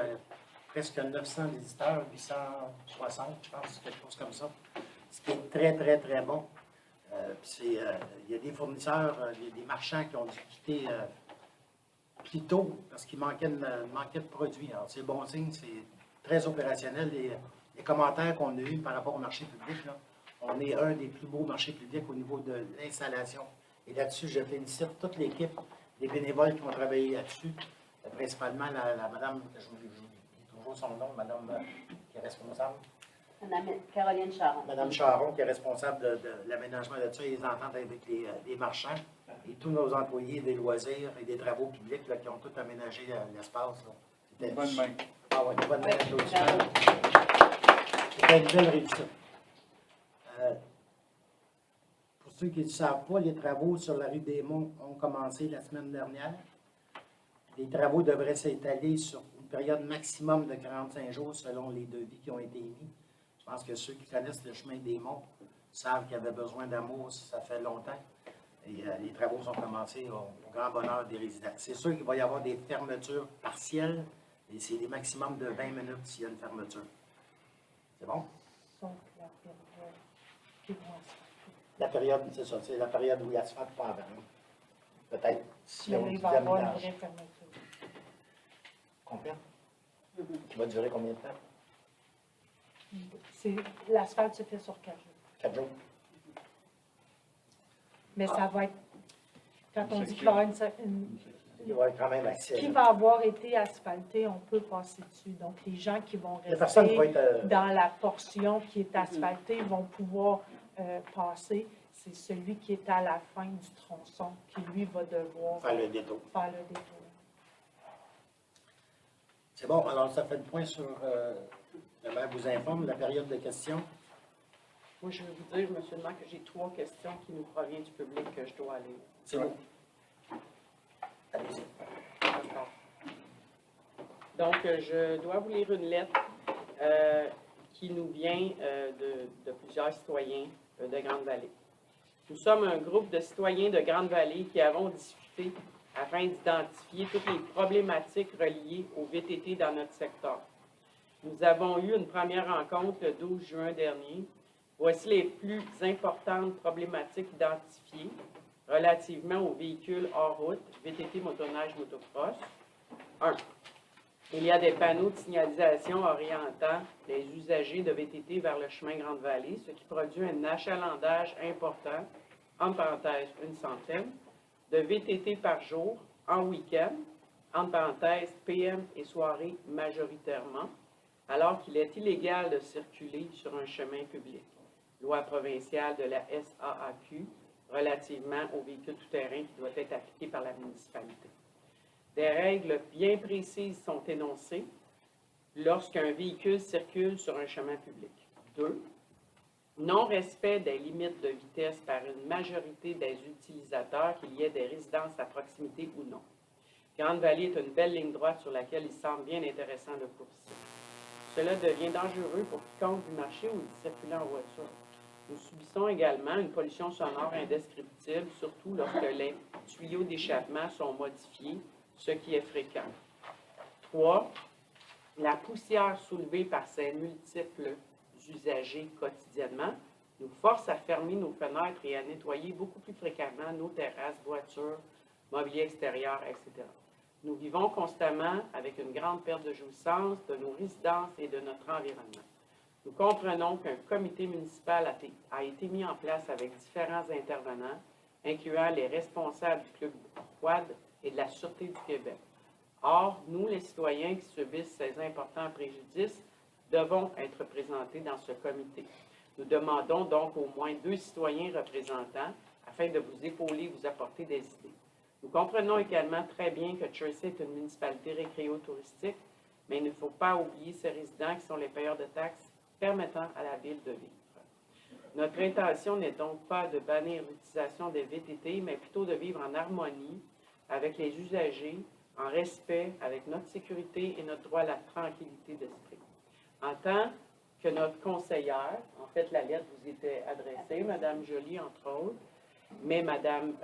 presque 900 visiteurs, 860, je pense, quelque chose comme ça. Ce qui est très, très, très bon. Il y a des fournisseurs, il y a des marchands qui ont dû quitter plus tôt parce qu'il manquait de produits. Alors, c'est bon signe, c'est très opérationnel. Les commentaires qu'on a eus par rapport au marché public, là, on est un des plus beaux marchés publics au niveau de l'installation. Et là-dessus, je félicite toute l'équipe, des bénévoles qui ont travaillé là-dessus, principalement la madame, j'oublie toujours son nom, madame qui est responsable. Madame Caroline Charon. Madame Charon, qui est responsable de l'aménagement de ça et les ententes avec les marchands. Et tous nos employés des loisirs et des travaux publics là, qui ont tout aménagé l'espace. Une bonne main. Ah oui, une bonne main Oui, d'applaudissements. C'était une belle réussite. Pour ceux qui ne savent pas, les travaux sur la rue des Monts ont commencé la semaine dernière. Les travaux devraient s'étaler sur une période maximum de 45 jours selon les devis qui ont été émis. Je pense que ceux qui connaissent le chemin des Monts savent qu'il y avait besoin d'amour, ça fait longtemps. Et les travaux sont commencés au grand bonheur des résidents. C'est sûr qu'il va y avoir des fermetures partielles, et c'est des maximums de 20 minutes s'il y a une fermeture. C'est bon? Sauf la période qui vont La période, c'est ça, c'est la période où il y a asphalte pas avant. Peut-être si on il dit va y avoir une d'aménage. vraie fermeture. Combien? Qui va durer combien de temps? L'asphalte se fait sur 4 jours. 4 jours? Mais ça va être, quand on dit qu'il va y avoir Il va être quand même assez. qui va avoir été asphalté, on peut passer dessus. Donc, les gens qui vont La personne va rester être. dans la portion qui est asphaltée vont pouvoir passer. C'est celui qui est à la fin du tronçon qui, lui, va devoir Faire le détour. faire le détour. C'est bon, alors ça fait le point sur. Le maire vous informe la période de questions. Moi, je vais vous dire, M. le maire, que j'ai 3 questions qui nous proviennent du public que je dois aller. C'est bon. Allez-y. D'accord. Donc, je dois vous lire une lettre qui nous vient de plusieurs citoyens de Grande-Vallée. Nous sommes un groupe de citoyens de Grande-Vallée qui avons discuté afin d'identifier toutes les problématiques reliées au VTT dans notre secteur. Nous avons eu une première rencontre le 12 juin dernier. Voici les plus importantes problématiques identifiées relativement aux véhicules hors route, VTT, motoneige, motocross. 1. Il y a des panneaux de signalisation orientant les usagers de VTT vers le chemin Grande-Vallée, ce qui produit un achalandage important, en parenthèse une centaine, de VTT par jour en week-end, en parenthèse PM et soirée majoritairement, alors qu'il est illégal de circuler sur un chemin public. Loi provinciale de la SAAQ relativement aux véhicules tout-terrain qui doit être appliquée par la municipalité. Des règles bien précises sont énoncées lorsqu'un véhicule circule sur un chemin public. 2. Non-respect des limites de vitesse par une majorité des utilisateurs, qu'il y ait des résidences à proximité ou non. Grande-Vallée est une belle ligne droite sur laquelle il semble bien intéressant de courser. Cela devient dangereux pour quiconque du marché ou du circulant en voiture. Nous subissons également une pollution sonore indescriptible, surtout lorsque les tuyaux d'échappement sont modifiés, ce qui est fréquent. 3. La poussière soulevée par ces multiples usagers quotidiennement nous force à fermer nos fenêtres et à nettoyer beaucoup plus fréquemment nos terrasses, voitures, mobilier extérieur, etc. Nous vivons constamment avec une grande perte de jouissance de nos résidences et de notre environnement. Nous comprenons qu'un comité municipal a été mis en place avec différents intervenants, incluant les responsables du Club Quad et de la Sûreté du Québec. Or, nous, les citoyens qui subissent ces importants préjudices, devons être représentés dans ce comité. Nous demandons donc au moins 2 citoyens représentants afin de vous épauler et vous apporter des idées. Nous comprenons également très bien que Chersey est une municipalité récréo-touristique, mais il ne faut pas oublier ses résidents qui sont les payeurs de taxes permettant à la ville de vivre. Notre intention n'est donc pas de bannir l'utilisation des VTT, mais plutôt de vivre en harmonie avec les usagers, en respect avec notre sécurité et notre droit à la tranquillité d'esprit. En tant que notre conseillère, en fait, la lettre vous était adressée, Mme Joly, entre autres, mais Mme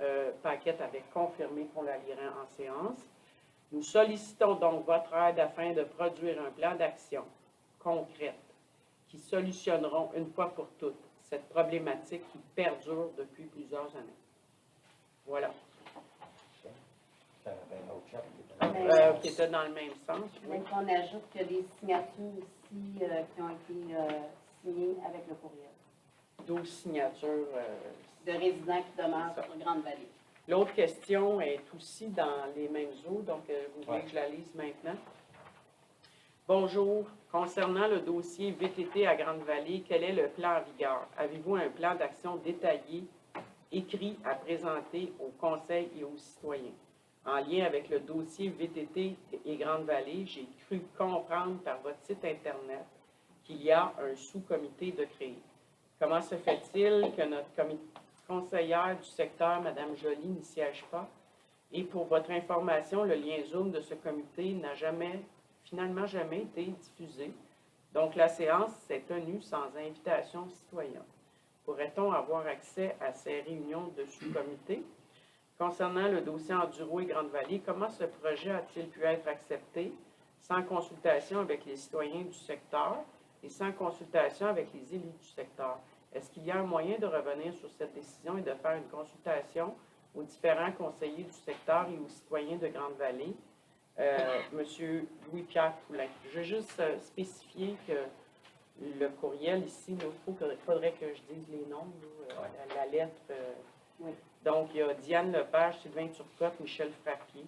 Paquette avait confirmé qu'on la lirait en séance. Nous sollicitons donc votre aide afin de produire un plan d'action concrète qui solutionneront une fois pour toutes cette problématique qui perdure depuis plusieurs années. Voilà. Qui était dans le même sens. Oui. Donc, on ajoute qu'il y a des signatures aussi qui ont été signées avec le courriel. 12 signatures. De résidents qui demeurent Ça. sur Grande-Vallée. L'autre question est aussi dans les mêmes eaux, donc vous voulez que je la lise maintenant? Bonjour. Concernant le dossier VTT à Grande-Vallée, quel est le plan en vigueur? Avez-vous un plan d'action détaillé, écrit à présenter au Conseil et aux citoyens? En lien avec le dossier VTT et Grande-Vallée, j'ai cru comprendre par votre site Internet qu'il y a un sous-comité de créer. Comment se fait-il que notre conseillère du secteur, Mme Joly, n'y siège pas? Et pour votre information, le lien Zoom de ce comité n'a finalement jamais été diffusé. Donc, la séance s'est tenue sans invitation citoyenne. Pourrait-on avoir accès à ces réunions de sous-comité? Concernant le dossier Enduro et Grande-Vallée, comment ce projet a-t-il pu être accepté sans consultation avec les citoyens du secteur et sans consultation avec les élus du secteur? Est-ce qu'il y a un moyen de revenir sur cette décision et de faire une consultation aux différents conseillers du secteur et aux citoyens de Grande-Vallée? Monsieur Louis-Pierre Poulain. Je veux juste spécifier que le courriel ici, il faudrait que je dise les noms, la lettre. Oui. Donc, il y a Diane Lepage, Sylvain Turcotte, Michel Frappier,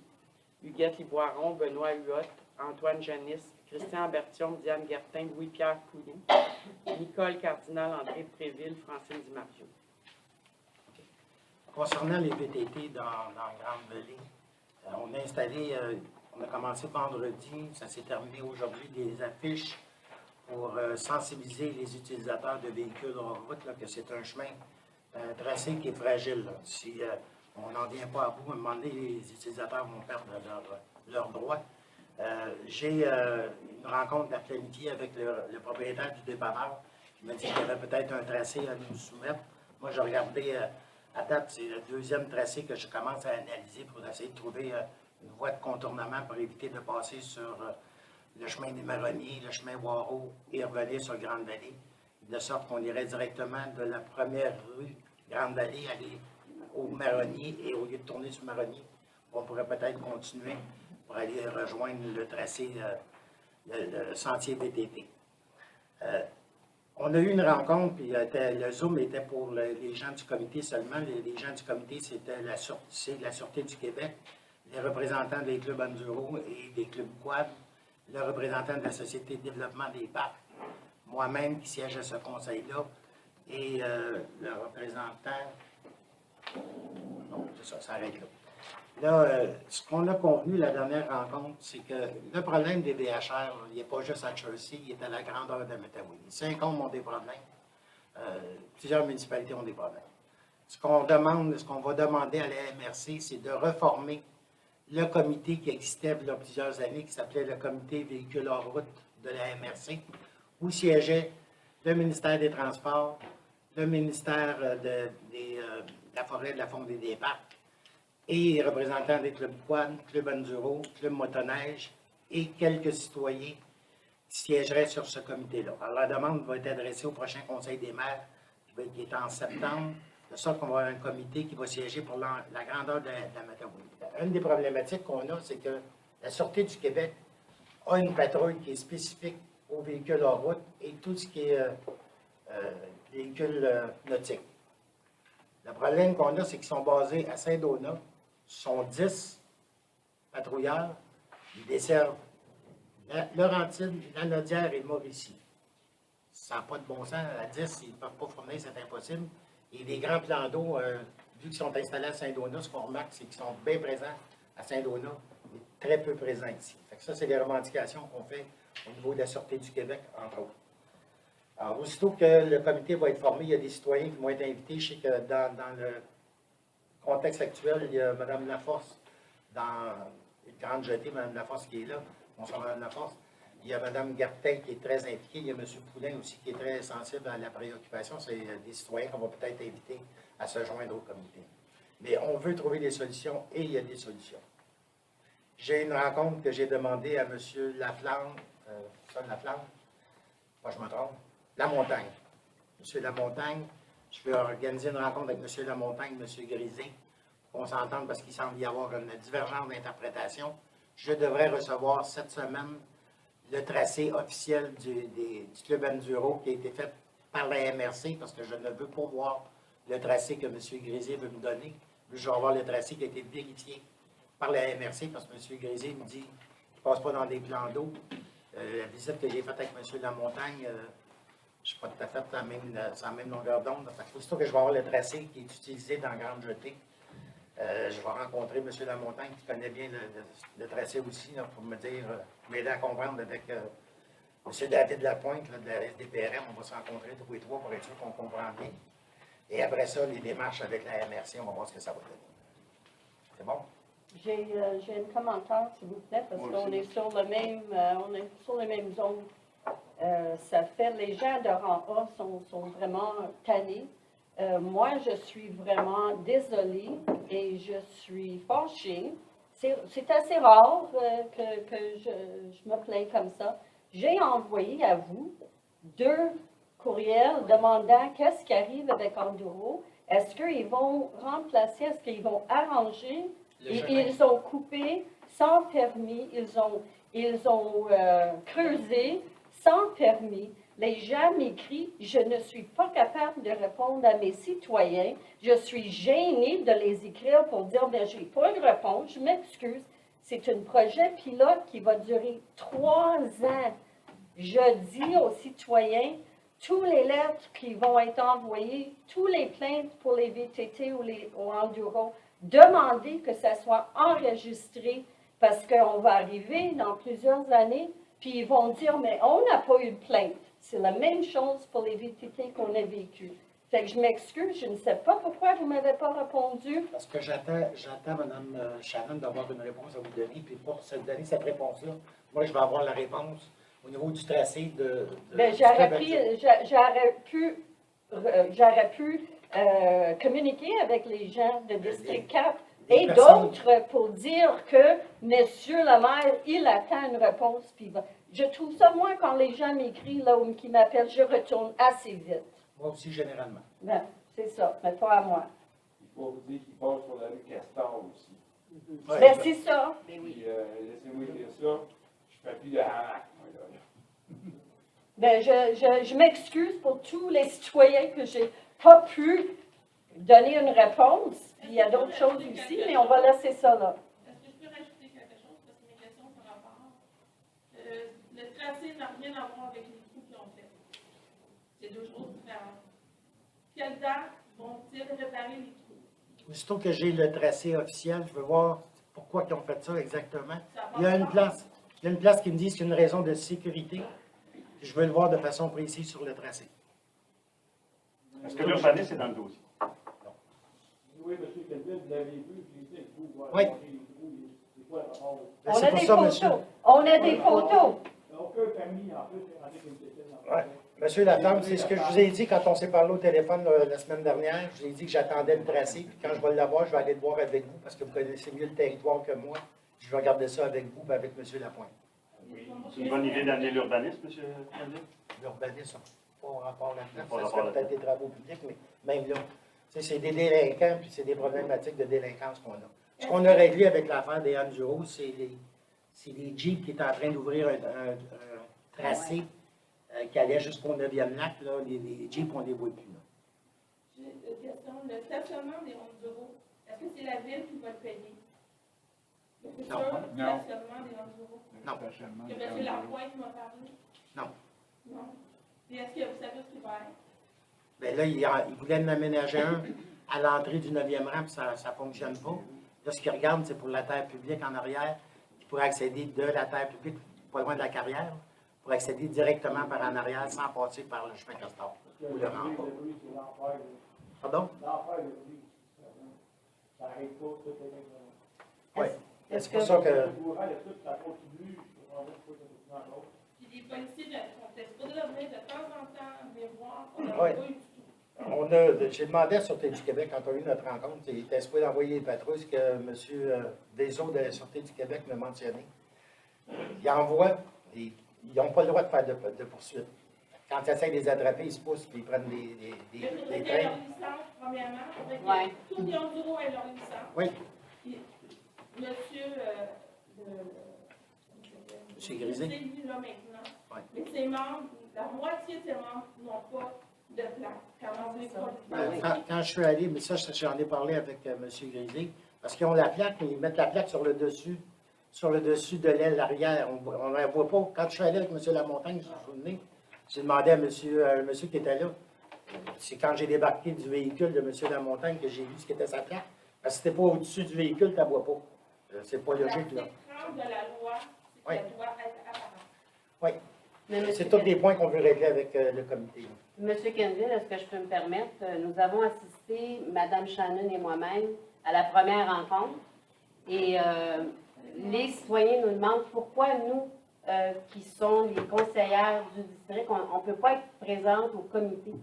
Huguette Liboiron, Benoît Huot, Antoine Janis, Christian Bertium, Diane Gertin, Louis-Pierre Poulain, Nicole Cardinal, André Préville, Francine Dimarzio. Concernant les VTT dans Grande-Vallée, on a installé, on a commencé vendredi, ça s'est terminé aujourd'hui, des affiches pour sensibiliser les utilisateurs de véhicules hors route, là, que c'est un chemin, un tracé qui est fragile. Là. Si on n'en vient pas à bout, à un moment donné, les utilisateurs vont perdre leurs droits. J'ai une rencontre d'amitié avec le propriétaire du dépanneur qui m'a dit qu'il y avait peut-être un tracé à nous soumettre. Moi, j'ai regardé, à date, c'est le deuxième tracé que je commence à analyser pour essayer de trouver une voie de contournement pour éviter de passer sur le chemin des Marronniers, le chemin Boireau et revenir sur Grande-Vallée, de sorte qu'on irait directement de la première rue Grande-Vallée aller au Marronnier et au lieu de tourner sur Marronnier, on pourrait peut-être continuer pour aller rejoindre le tracé, le sentier VTT. On a eu une rencontre, puis le Zoom était pour les gens du comité seulement. Les gens du comité, c'est la Sûreté du Québec, les représentants des clubs enduro et des clubs quad, le représentant de la Société de développement des parcs, moi-même qui siège à ce conseil-là, et le représentant... Non, c'est ça, ça arrête là. Là, ce qu'on a convenu la dernière rencontre, c'est que le problème des VHR, il n'est pas juste à Chelsea, il est à la grandeur de Metawee. 5 ont des problèmes. Plusieurs municipalités ont des problèmes. Ce qu'on demande, ce qu'on va demander à la MRC, c'est de reformer le comité qui existait il y a plusieurs années, qui s'appelait le comité véhicules hors route de la MRC, où siégeait le ministère des Transports, le ministère de la Forêt, de la Faune et des Parcs, et les représentants des clubs quad, clubs enduro, clubs motoneige et quelques citoyens qui siégeraient sur ce comité-là. Alors, la demande va être adressée au prochain Conseil des maires, qui est en septembre, de sorte qu'on va avoir un comité qui va siéger pour la grandeur de la Matawai. Une des problématiques qu'on a, c'est que la Sûreté du Québec a une patrouille qui est spécifique aux véhicules hors route et tout ce qui est véhicules nautiques. Le problème qu'on a, c'est qu'ils sont basés à Saint-Donat. Ce sont 10 patrouilleurs. Ils desservent Laurentide, Lanaudière et Mauricie. Ça n'a pas de bon sens. À 10, ils ne peuvent pas fournir, c'est impossible. Et les grands plans d'eau, vu qu'ils sont installés à Saint-Donat, ce qu'on remarque, c'est qu'ils sont bien présents à Saint-Donat, mais très peu présents ici. Fait que ça, c'est les revendications qu'on fait au niveau de la Sûreté du Québec, entre autres. Alors, aussitôt que le comité va être formé, il y a des citoyens qui vont être invités. Je sais que dans le contexte actuel, il y a Mme Laforce, dans une grande jetée, Mme Laforce qui est là. Bonsoir, Mme Laforce. Il y a Mme Gartin qui est très impliquée. Il y a M. Poulain aussi qui est très sensible à la préoccupation. C'est des citoyens qu'on va peut-être inviter à se joindre au comité. Mais on veut trouver des solutions et il y a des solutions. J'ai une rencontre que j'ai demandée à M. Laflamme. Laflamme? Pas je me trompe. Lamontagne. M. Lamontagne, je vais organiser une rencontre avec M. Lamontagne et M. Grisé pour qu'on s'entende parce qu'il semble y avoir une divergence d'interprétation. Je devrais recevoir cette semaine le tracé officiel du club enduro qui a été fait par la MRC parce que je ne veux pas voir le tracé que M. Grisé veut me donner. Je vais avoir le tracé qui a été vérifié par la MRC parce que M. Grisé me dit qu'il ne passe pas dans des plans d'eau. La visite que j'ai faite avec M. Lamontagne, je ne suis pas tout à fait sur la même longueur d'onde. Aussitôt que je vais avoir le tracé qui est utilisé dans Grande Jetée, je vais rencontrer M. Lamontagne qui connaît bien le tracé aussi là, pour m'aider à comprendre avec M. David Lapointe là, de la SDPRM. On va se rencontrer tous les trois pour être sûr qu'on comprend bien. Et après ça, les démarches avec la MRC, on va voir ce que ça va donner. C'est bon? J'ai un commentaire, s'il vous plaît, parce qu'on est sur le même, on est sur les mêmes zones. Ça fait, les gens de rang A sont vraiment tannés moi, je suis vraiment désolée et je suis fâchée. C'est assez rare que je me plains comme ça. J'ai envoyé à vous 2 courriels demandant qu'est-ce qui arrive avec Enduro. Est-ce qu'ils vont remplacer, est-ce qu'ils vont arranger? Ils ont coupé sans permis, ils ont creusé sans permis. Les gens m'écrivent, je ne suis pas capable de répondre à mes citoyens. Je suis gênée de les écrire pour dire, bien, je n'ai pas une réponse, je m'excuse. C'est un projet pilote qui va durer 3 ans. Je dis aux citoyens, tous les lettres qui vont être envoyées, tous les plaintes pour les VTT ou les Enduro, demandez que ça soit enregistré parce qu'on va arriver dans plusieurs années, puis ils vont dire, mais on n'a pas eu de plainte. C'est la même chose pour les VTT qu'on a vécu. Fait que je m'excuse, je ne sais pas pourquoi vous ne m'avez pas répondu. Parce que j'attends, Mme Shannon, d'avoir une réponse à vous donner, puis pour se donner cette réponse-là, moi, je vais avoir la réponse au niveau du tracé de Ben, du j'aurais pu communiquer avec les gens de District 4 des et personnes- d'autres pour dire que Monsieur le maire, il attend une réponse. Puis je trouve ça, moi, quand les gens m'écrivent, là, ou qui m'appellent, je retourne assez vite. Moi aussi, généralement. Ben, c'est ça, mais pas à moi. Il faut vous dire qu'il passe sur la rue Castor aussi. Ouais, Ben, c'est ça. Ben oui. Puis, laissez-moi dire ça, je fais plus de hamac, moi, là. Ben, je m'excuse pour tous les citoyens que j'ai pas pu donner une réponse. Puis il y a d'autres choses aussi, mais on va laisser ça là. Est-ce que je peux rajouter quelque chose parce que mes questions sont rapport? Le tracé n'a rien à voir avec les trous qu'ils ont fait. C'est 2 choses différentes. Quelle date vont-ils réparer les trous? Aussitôt que j'ai le tracé officiel, je veux voir pourquoi ils ont fait ça exactement. Ça Il y a une passe place qui me dit que c'est une raison de sécurité. Je veux le voir de façon précise sur le tracé. Est-ce que l'urbanisme est dans le dossier? Oui, M. Kelvin, vous l'avez vu, j'ai dit, vous, Oui. c'est quoi le rapport? Ben, On c'est a pour des ça, photos. monsieur. On a des photos. Aucun permis, en plus, avec une question. Ouais. Monsieur Laflamme, c'est ce que je vous ai dit quand on s'est parlé au téléphone la semaine dernière. Je vous ai dit que j'attendais le tracé. Puis quand je vais l'avoir, je vais aller le voir avec vous parce que vous connaissez mieux le territoire que moi. Je vais regarder ça avec vous et avec M. Lapointe. C'est une bonne idée d'amener l'urbanisme, M. Kelvin? L'urbanisme, pas rapport là-dedans. Pas Ça rapport serait là-dedans. peut-être des travaux publics, mais même là, tu sais, c'est des délinquants puis c'est des problématiques de délinquance qu'on a. Ce qu'on a réglé avec l'affaire des Enduro, c'est les Jeeps qui étaient en train d'ouvrir un tracé qui allait jusqu'au 9e lac. Là, les Jeeps, on ne les voit plus. Là. J'ai une question. Le stationnement des Enduro, est-ce que c'est la ville qui va le payer? Le futur stationnement des Enduro? Non. Que M. Lapointe m'a parlé? Non. Non. Et est-ce que vous savez ce qu'il va être? Bien là, il voulait en aménager un à l'entrée du 9e rang, puis ça ne fonctionne pas. Là, ce qu'il regarde, c'est pour la terre publique en arrière, qui pourrait accéder de la terre publique, pas loin de la carrière, pour accéder directement par en arrière sans passer par le chemin Castor ou le rempart. C'est l'enfer. Pardon? L'enfer, le bruit. Ça n'arrête pas, tout est Oui. Est-ce C'est pour que- ça que. Le courant, tout, ça continue. Je comprends pas pourquoi ça continue encore. Puis les policiers sont supposés venir de temps en temps venir voir. On n'a Ouais. pas eu du tout. J'ai demandé à la Sûreté du Québec, quand on a eu notre rencontre, il était supposé d'envoyer des patrouilles, ce que M. Desault de la Sûreté du Québec m'a mentionné. Ils envoient, ils n'ont pas le droit de faire de poursuite. Quand ils essaient de les attraper, ils se poussent et ils prennent Il des faudrait trains. leur licence, premièrement. Faudrait que Ouais. tous les Enduro aient leur licence. Oui, Puis, monsieur, Monsieur Grisé. C'est lui là maintenant. Ouais. Mais ses membres, la moitié de ses membres n'ont pas de plaque. Quand on dit pas Quand je suis allé, mais ça, j'en ai parlé avec M. Grisé, parce qu'ils ont la plaque, mais ils mettent la plaque sur le dessus de l'aile arrière. On ne la voit pas. Quand je suis allé avec M. Lamontagne, je vous souvenez, j'ai demandé à un monsieur qui était là. C'est quand j'ai débarqué du véhicule de M. Lamontagne que j'ai vu ce qu'était sa plaque. Parce que si t'es pas au-dessus du véhicule, tu ne la vois pas. C'est pas logique, là. L'article 30 de la loi, c'est Oui. qu'elle doit être apparente. Oui. Mais C'est monsieur tous des points qu'on veut régler avec le comité. là. Monsieur Kenville, est-ce que je peux me permettre? Nous avons assisté, Mme Shannon et moi-même, à la première rencontre. Et les citoyens nous demandent pourquoi nous, qui sommes les conseillères du district, on ne peut pas être présentes au comité.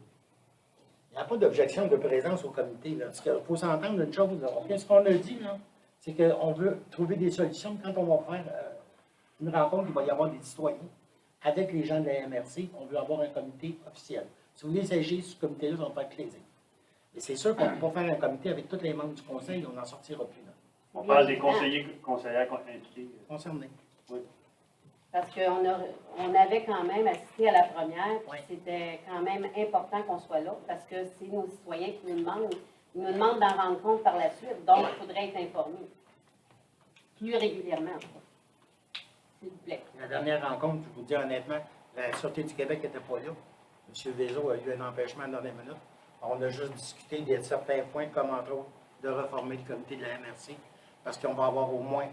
n'y a pas d'objection de présence au comité. Là. Parce qu'il faut s'entendre une chose. Là. Qu'est-ce qu'on a dit, là? C'est qu'on veut trouver des solutions. Quand on va faire une rencontre, il va y avoir des citoyens avec les gens de la MRC. On veut avoir un comité officiel. Si vous voulez siéger sur ce comité-là, ça va faire plaisir. Mais c'est sûr qu'on ne peut pas faire un comité avec tous les membres du conseil, on n'en sortira plus. Là. On parle des conseillères impliqués. Concernés. Parce on avait quand même assisté à la première, puis Oui. c'était quand même important qu'on soit là, parce que c'est nos citoyens qui nous demandent. Ils nous demandent d'en rendre compte par la suite, donc il faudrait être informé. Plus régulièrement, en tout cas. S'il vous plaît. La dernière rencontre, je vous dis honnêtement, la Sûreté du Québec n'était pas là. M. Vézo a eu un empêchement dans les minutes. On a juste discuté de certains points, comme entre autres de reformer le comité de la MRC, parce qu'on va avoir au moins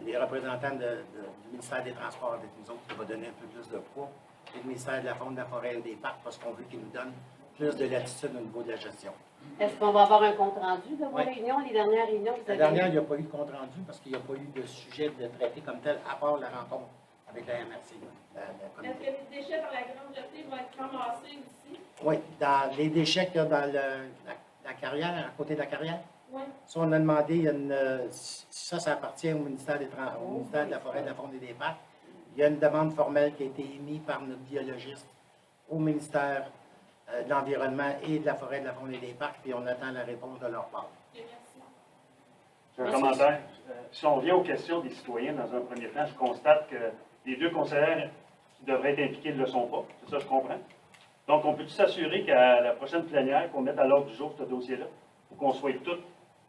les représentants du ministère des Transports avec nous autres, qui va donner un peu plus de poids, et le ministère de la Faune, de la Forêt et des Parcs, parce qu'on veut qu'ils nous donnent plus de latitude au niveau de la gestion. Est-ce qu'on va avoir un compte-rendu de vos Oui. réunions, les dernières réunions que vous La avez dernière, eues? il n'y a pas eu de compte-rendu, parce qu'il n'y a pas eu de sujet de traité comme tel, à part la rencontre avec la MRC. La Est-ce comité. que les déchets par la grande jetée vont être ramassés aussi? Oui, dans les déchets qu'il y a dans la carrière, à côté de la carrière. Oui. Ça, on a demandé, il y a ça appartient au ministère, au ministère de la Forêt, de la Faune et des Parcs. Il y a une demande formelle qui a été émise par notre biologiste au ministère de l'Environnement et de la Forêt, de la Faune et des Parcs, puis on attend la réponse de leur part. Ok, merci. J'ai un commentaire. Si on vient aux questions des citoyens dans un premier temps, je constate que les deux conseillères qui devraient être impliqués ne le sont pas. C'est ça, je comprends. Donc, on peut-tu s'assurer qu'à la prochaine plénière, qu'on mette à l'ordre du jour ce dossier-là, pour qu'on soit tous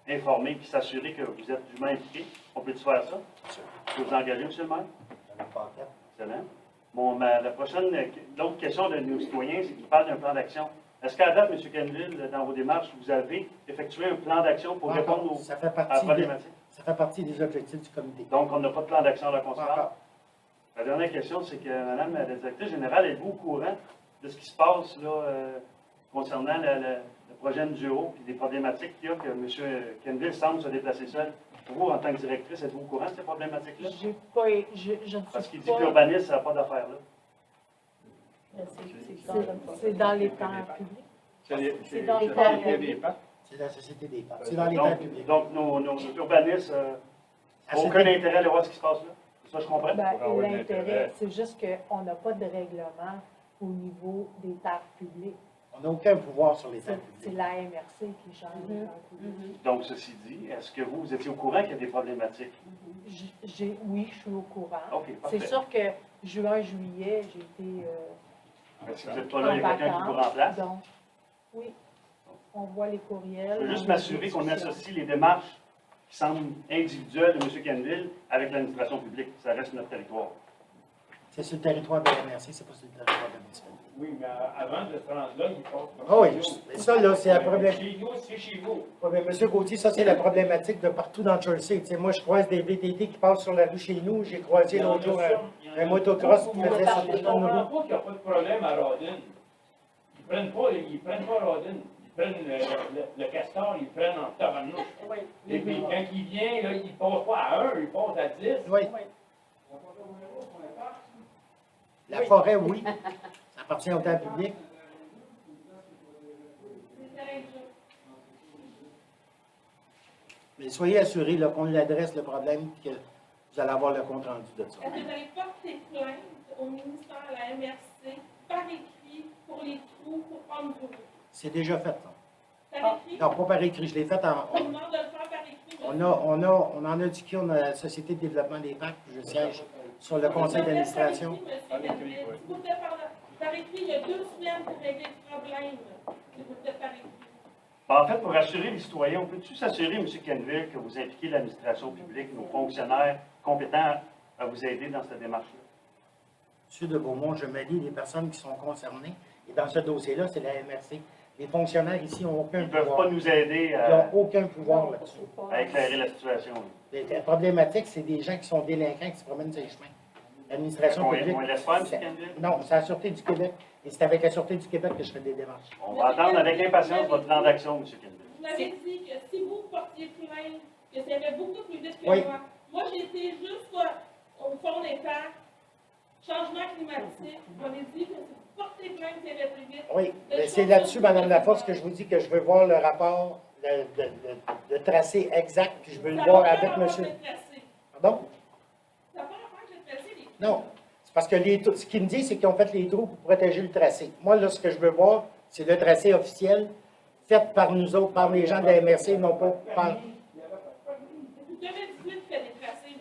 informés et s'assurer que vous êtes dûment impliqués? On peut-tu faire ça? Vous vous engagez, M. le maire? Excellent. Bon, l'autre question de nos citoyens, c'est qu'ils parlent d'un plan d'action. Est-ce qu'à date, M. Kenville, dans vos démarches, vous avez effectué un plan d'action pour répondre Ça fait à la partie problématique? ça fait partie des objectifs du comité. Donc, on n'a pas de plan d'action à la Pas constate. encore. La dernière question, c'est que, Madame la directrice générale, êtes-vous au courant de ce qui se passe là, concernant le projet Enduro et des problématiques qu'il y a que M. Kenville semble se déplacer seul? Vous, en tant que directrice, êtes-vous au courant de ces problématiques-là? J'ai pas, je ne Parce suis qu'il dit pas... que l'urbanisme, ça n'a pas d'affaires là. C'est dans les terres publiques. C'est dans les terres publiques. C'est la Société des Parcs. C'est dans les terres publiques. Donc, nos urbanistes n'ont aucun intérêt de voir ce qui se passe là. C'est ça, je comprends? Ben, Pour avoir de l'intérêt, l'intérêt. c'est juste qu'on n'a pas de règlement au niveau des terres publiques. On n'a aucun pouvoir sur les terres C'est publiques. la MRC qui gère les terres publiques. Donc, ceci dit, est-ce que vous étiez au courant qu'il y a des problématiques? Oui, je suis au courant. OK, parfait. C'est sûr que juin, juillet, j'ai été Si vous n'êtes pas là, en il y a quelqu'un qui vous vacances. remplace. Donc, oui, on voit les courriels. Je veux juste on a des m'assurer qu'on discussions. associe les démarches qui semblent individuelles de M. Kenville avec l'administration publique. Ça reste notre territoire. C'est sur le territoire de la MRC, c'est pas sur le territoire de la municipalité. Oui, mais avant de se rendre là, il passe par Ah oui, chez nous. mais ça, là, c'est la problème. Chez nous, c'est chez vous. Oui, mais M. Gauthier, ça, c'est la problématique de partout dans Jersey. Tu sais, moi, je croise des VTT qui passent sur la rue chez nous. J'ai croisé Il y en a l'autre jour ça, il y en a un motocross qui beaucoup. faisait sur Je les ne tours de comprends route. pas qu'il n'y a pas de problème à Rodin. Ils prennent pas Rodin. Ils prennent le castor, ils prennent en tabarnouche. Oui. Et puis, quand il vient, là, il ne passe pas à 1, il passe à 10. Oui, la forêt, oui. Ça appartient aux terres publiques. C'est terrain de jeu. Mais soyez assurés là, qu'on l'adresse le problème et que vous allez avoir le compte rendu de ça. Est-ce que vous allez porter plainte au ministère, à la MRC, par écrit, pour les trous, pour prendre du route? C'est déjà fait. Ça. Par écrit? Non, pas par écrit, je l'ai fait en. On demande de le faire par écrit. On en a discuté, on a la Société de développement des parcs, puis je siège sur le conseil d'administration. Par écrit, il y a 2 semaines pour régler le problème. Si vous le faites par écrit. En fait, pour rassurer les citoyens, on peut-tu s'assurer, M. Kenville, que vous impliquez l'administration publique, nos fonctionnaires compétents à vous aider dans cette démarche-là? Monsieur de Beaumont, je me lis les personnes qui sont concernées. Et dans ce dossier-là, c'est la MRC. Les fonctionnaires ici n'ont aucun Ils ne peuvent pouvoir. pas nous aider Ils à n'ont aucun pouvoir là-dessus. à éclairer la situation. La problématique, c'est des gens qui sont délinquants qui se promènent sur les chemins. L'administration On publique. ne laisse pas, M. c'est- Kenville? Non, c'est la Sûreté du Québec. Et c'est avec la Sûreté du Québec que je fais des démarches. On va attendre avec impatience votre plan d'action, M. Kenville. Vous m'avez dit que si vous portiez plainte, que ça irait beaucoup plus vite que Oui. moi. Moi, j'ai été juste au fond des parcs, changement climatique, on a dit que c'est porter plainte, c'est aller plus vite. Oui, mais c'est là-dessus, Mme Laforce, que je vous dis que je veux voir le rapport, le tracé exact, puis je veux le Ça voir n'a pas avec rapport monsieur. avec le tracé. Pardon? Ça n'a pas rapport avec le tracé, les Non. C'est parce que ce qu'ils me disent, c'est qu'ils ont fait les trous pour protéger le tracé. Moi, là, ce que je veux voir, c'est le tracé officiel, fait par nous autres, par les gens de la MRC, non pas par... 2018 fait des tracés,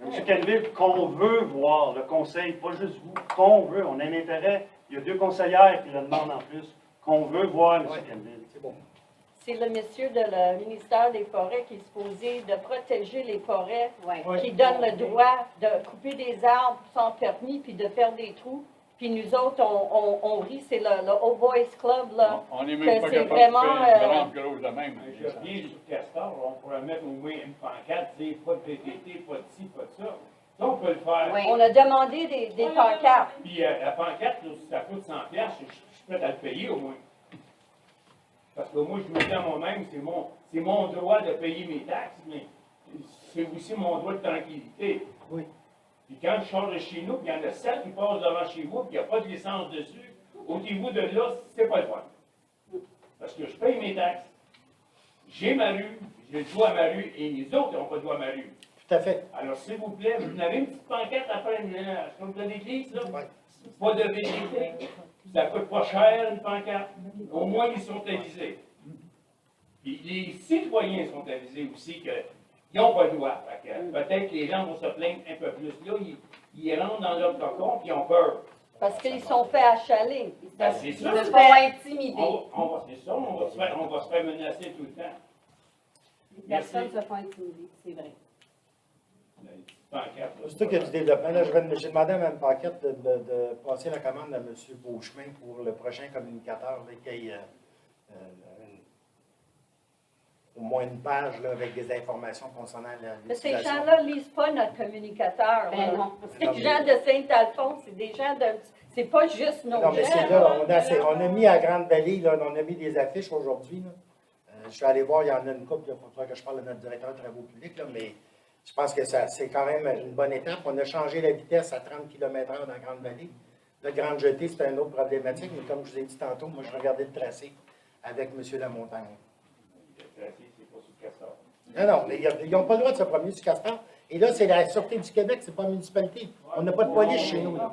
monsieur. M. Calville, qu'on veut voir, le conseil, pas juste vous, qu'on veut, on a un intérêt. Il y a 2 conseillères qui le demandent en plus, qu'on veut voir, M. Ouais. Calville. C'est bon. C'est le monsieur de le ministère des Forêts qui est supposé de protéger les forêts, Ouais. Oui. qui donne le droit de couper des arbres sans permis puis de faire des trous. Puis nous autres, on rit, c'est le Old Boys Club, là. On est que même pas c'est capable vraiment, de faire une grande grosse de même. Je reviens sur Castor, on pourrait mettre au moins une pancarte, dire pas de PTT, pas de ci, pas de ça. Ça, on peut le faire. Oui. On a demandé des pancartes. Puis la pancarte, là, si ça coûte 100$, je suis prêt à le payer au moins. Parce que moi, je me dis à moi-même, c'est mon droit de payer mes taxes, mais c'est aussi mon droit de tranquillité. Oui. Puis quand je sors de chez nous, puis il y en a 7 qui passent devant chez moi, puis il n'y a pas de licence dessus, au niveau de là, c'est pas le fun. Parce que je paye mes taxes. J'ai ma rue, j'ai le droit à ma rue, et les autres n'ont pas le droit à ma rue. Tout à fait. Alors, s'il vous plaît, vous avez une petite pancarte après comme de l'église, là? Ouais. Pas de VTT. Ça coûte pas cher, une pancarte. Au moins, ils sont avisés. Puis les citoyens sont avisés aussi qu'ils n'ont pas le droit. Fait que peut-être que les gens vont se plaindre un peu plus. Là, ils rentrent dans leur cocon et ils ont peur. Parce qu'ils sont fait achaler. Ben, c'est Ils ça. se font intimider. C'est ça, on va se faire menacer tout le temps. Les personnes se font intimider, c'est vrai. La petite pancarte, là, C'est ça qu'il y a du développement. Là, j'ai demandé à Mme Paquette de passer la commande à M. Beauchemin pour le prochain communicateur, là, qu'il y ait au moins une page là, avec des informations concernant Mais ces l'utilisation. gens-là ne lisent pas notre communicateur. Ben là. non. Ces gens de Saint-Alphonse, c'est des gens de... C'est pas juste nos Non, mais c'est gens. là, on a mis à Grande-Vallée, là, on a mis des affiches aujourd'hui. Là. Je suis allé voir, il y en a une couple, il faut falloir que je parle de notre directeur de travaux publics, là, mais je pense que c'est quand même une bonne étape. On a changé la vitesse à 30 km/h dans Grande-Vallée. Le Grande Jetée, c'est une autre problématique, mais comme je vous ai dit tantôt, moi, je regardais le tracé avec M. Lamontagne. le tracé, c'est pas sur Castor. Non, non, mais ils n'ont pas le droit de se promener sur Castor. Et là, c'est la Sûreté du Québec, c'est pas la municipalité. On n'a pas de police chez nous. Là.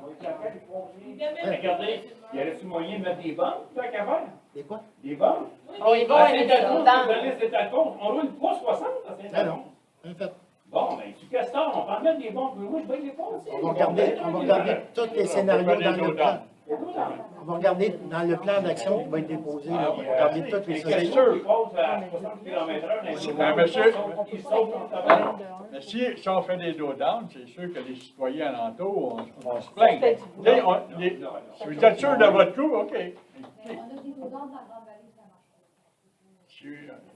Regardez, il y aurait-tu moyen de mettre des bandes, tant qu'à faire? C'est quoi? Des bandes? Oh, ils vont À aller Saint-Alphonse, dedans. dans l'île Saint-Alphonse, on roule 360 à Non, Saint-Alphonse. non. En fait, Bon, mais sur Castor, on peut en mettre des bandes. Moi, je vais les faire aussi. on va regarder tous les scénarios dans le plan. On va regarder dans le plan d'action qui va être déposé. Là, on va regarder tous les Les scénarios. questions qui passent à 60 km/h, Ben, monsieur- ils sautent dans le tabac. Mais si on fait des dos down, c'est sûr que les citoyens alentours vont se Ça plaindre. fait du Tu sais, boulot. si vous êtes sûr de votre coup, OK. On a des dos dans la Grande Vallée, ça marche.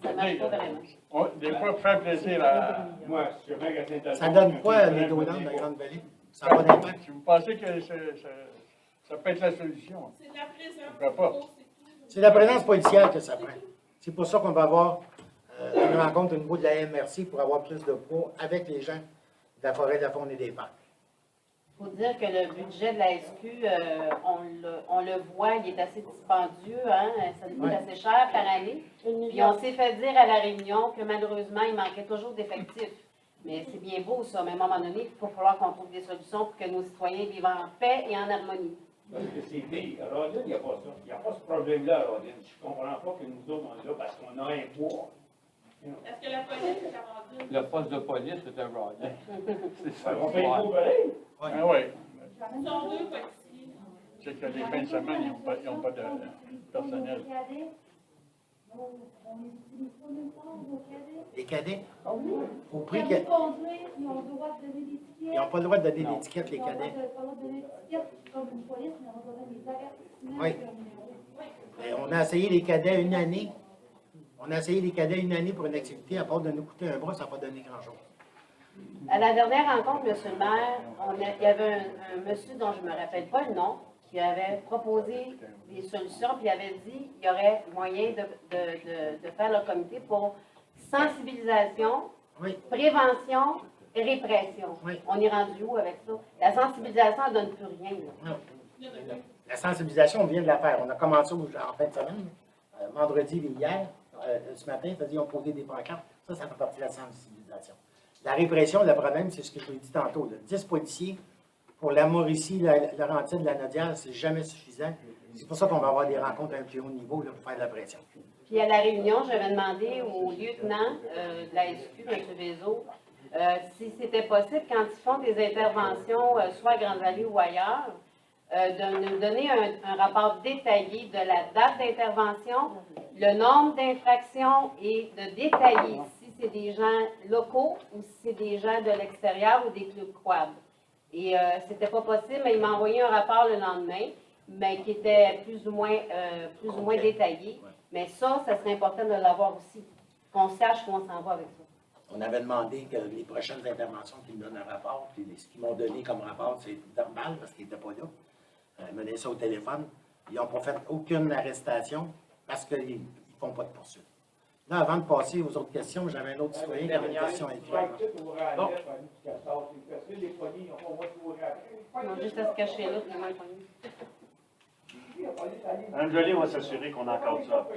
Ça marche pas vraiment. Des fois, pour faire plaisir à... Moi, je viens à Saint-Alphonse. Ça donne quoi, les dos dans la Grande-Vallée? Ça n'a pas d'impact. Si vous pensez que ça peut être la solution. C'est de la Pourquoi présence. pas? C'est la présence policière que ça prend. C'est pour ça qu'on va avoir une rencontre au niveau de la MRC pour avoir plus de poids avec les gens de la forêt, de la faune et des parcs. Il faut dire que le budget de la SQ, on le voit, il est assez dispendieux, hein? Ça nous coûte Ouais. assez cher par année. Puis on s'est fait dire à la réunion que malheureusement, il manquait toujours d'effectifs. Mais c'est bien beau ça, mais à un moment donné, il va falloir qu'on trouve des solutions pour que nos citoyens vivent en paix et en harmonie. Parce que c'est dit, à Rodin, il n'y a pas ça. Il n'y a pas ce problème-là à Rodin. Je ne comprends pas que nous autres, on est là parce qu'on a un poids. Est-ce que la police est rendue? Le poste de police, c'est un rodin. C'est ça. On fait le beau pareil. Ah oui. Ils sont deux policiers. C'est que les fins de semaine, ils n'ont pas de personnel. On n'utilise pas nulle part vos cadets. Les cadets, au Quand prix ils qu'ils conduisent, ils ont le droit de donner des tickets. n'ont pas le droit de donner d'étiquette, les Ils ont cadets. pas le droit de donner des tickets comme une police, mais on va donner des avertissements. Oui. avec un numéro. On a essayé les cadets une année. On a essayé les cadets une année pour une activité, à part de nous coûter un bras, ça n'a pas donné grand-chose. À la dernière rencontre, M. le maire, il y avait un monsieur dont je ne me rappelle pas le nom, qui avait proposé des solutions, puis il avait dit qu'il y aurait moyen de faire le comité pour sensibilisation, Oui, prévention répression. Oui. On est rendu où avec ça? La sensibilisation, elle ne donne plus rien. Là. Non. La sensibilisation, on vient de la faire. On a commencé en fin de semaine, vendredi et hier, ce matin, c'est-à-dire on posait des pancartes. Ça fait partie de la sensibilisation. La répression, le problème, c'est ce que je vous ai dit tantôt. Là. 10 policiers pour la Mauricie, la Laurentide, la Nodière, c'est jamais suffisant. C'est pour ça qu'on va avoir des rencontres à un plus haut niveau là, pour faire de la pression. Puis à la réunion, j'avais demandé au lieutenant de la SQ, M. Vézo, si c'était possible, quand ils font des interventions, soit à Grande-Vallée ou ailleurs, de nous donner un rapport détaillé de la date d'intervention, le nombre d'infractions et de détailler si c'est des gens locaux ou si c'est des gens de l'extérieur ou des clubs quad. Et c'était pas possible, mais il m'a envoyé un rapport le lendemain, mais qui était plus ou moins détaillé. Mais ça serait important de l'avoir aussi, qu'on sache où on s'en va avec ça. On avait demandé que les prochaines interventions qu'ils me donnent un rapport, puis ce qu'ils m'ont donné comme rapport, c'est normal parce qu'ils n'étaient pas là. Ils me donnaient ça au téléphone. Ils n'ont pas fait aucune arrestation parce qu'ils ne font pas de poursuite. Là, avant de passer aux autres questions, j'avais un autre citoyen qui avait une question à écrire. Ils ont juste à se cacher là, puis ils vont être connus. Mme Joly, on va s'assurer qu'on encadre ça.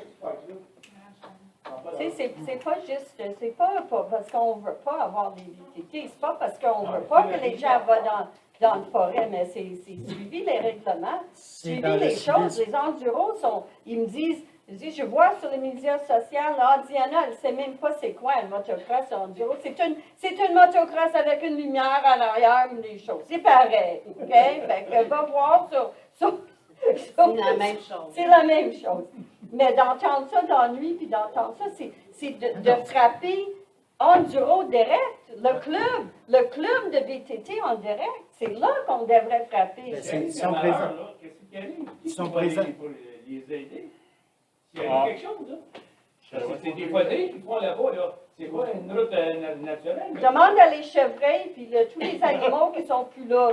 Tu sais, c'est pas juste, c'est pas parce qu'on veut pas avoir des VTT, c'est pas parce qu'on veut pas que les gens vont dans le forêt, mais c'est suivi les règlements, suivi les choses. Les enduros sont, ils me disent, je vois sur les médias sociaux, Diana, elle ne sait même pas c'est quoi un motocross enduro. C'est une motocross avec une lumière en arrière, des choses. C'est pareil, OK? Fait que va voir sur C'est la même chose. C'est la même chose. Mais d'entendre ça dans la nuit, puis d'entendre ça, c'est de frapper enduro direct. Le club de VTT en direct, c'est là qu'on devrait frapper. Ils sont présents. Qu'est-ce qui arrive? Ils sont présents. Pour les aider. S'il y a quelque chose, là. C'est des quadrilles qui font là-bas, là. C'est pas une route naturelle. Demande à les chevreuils, puis tous les animaux qui sont plus là.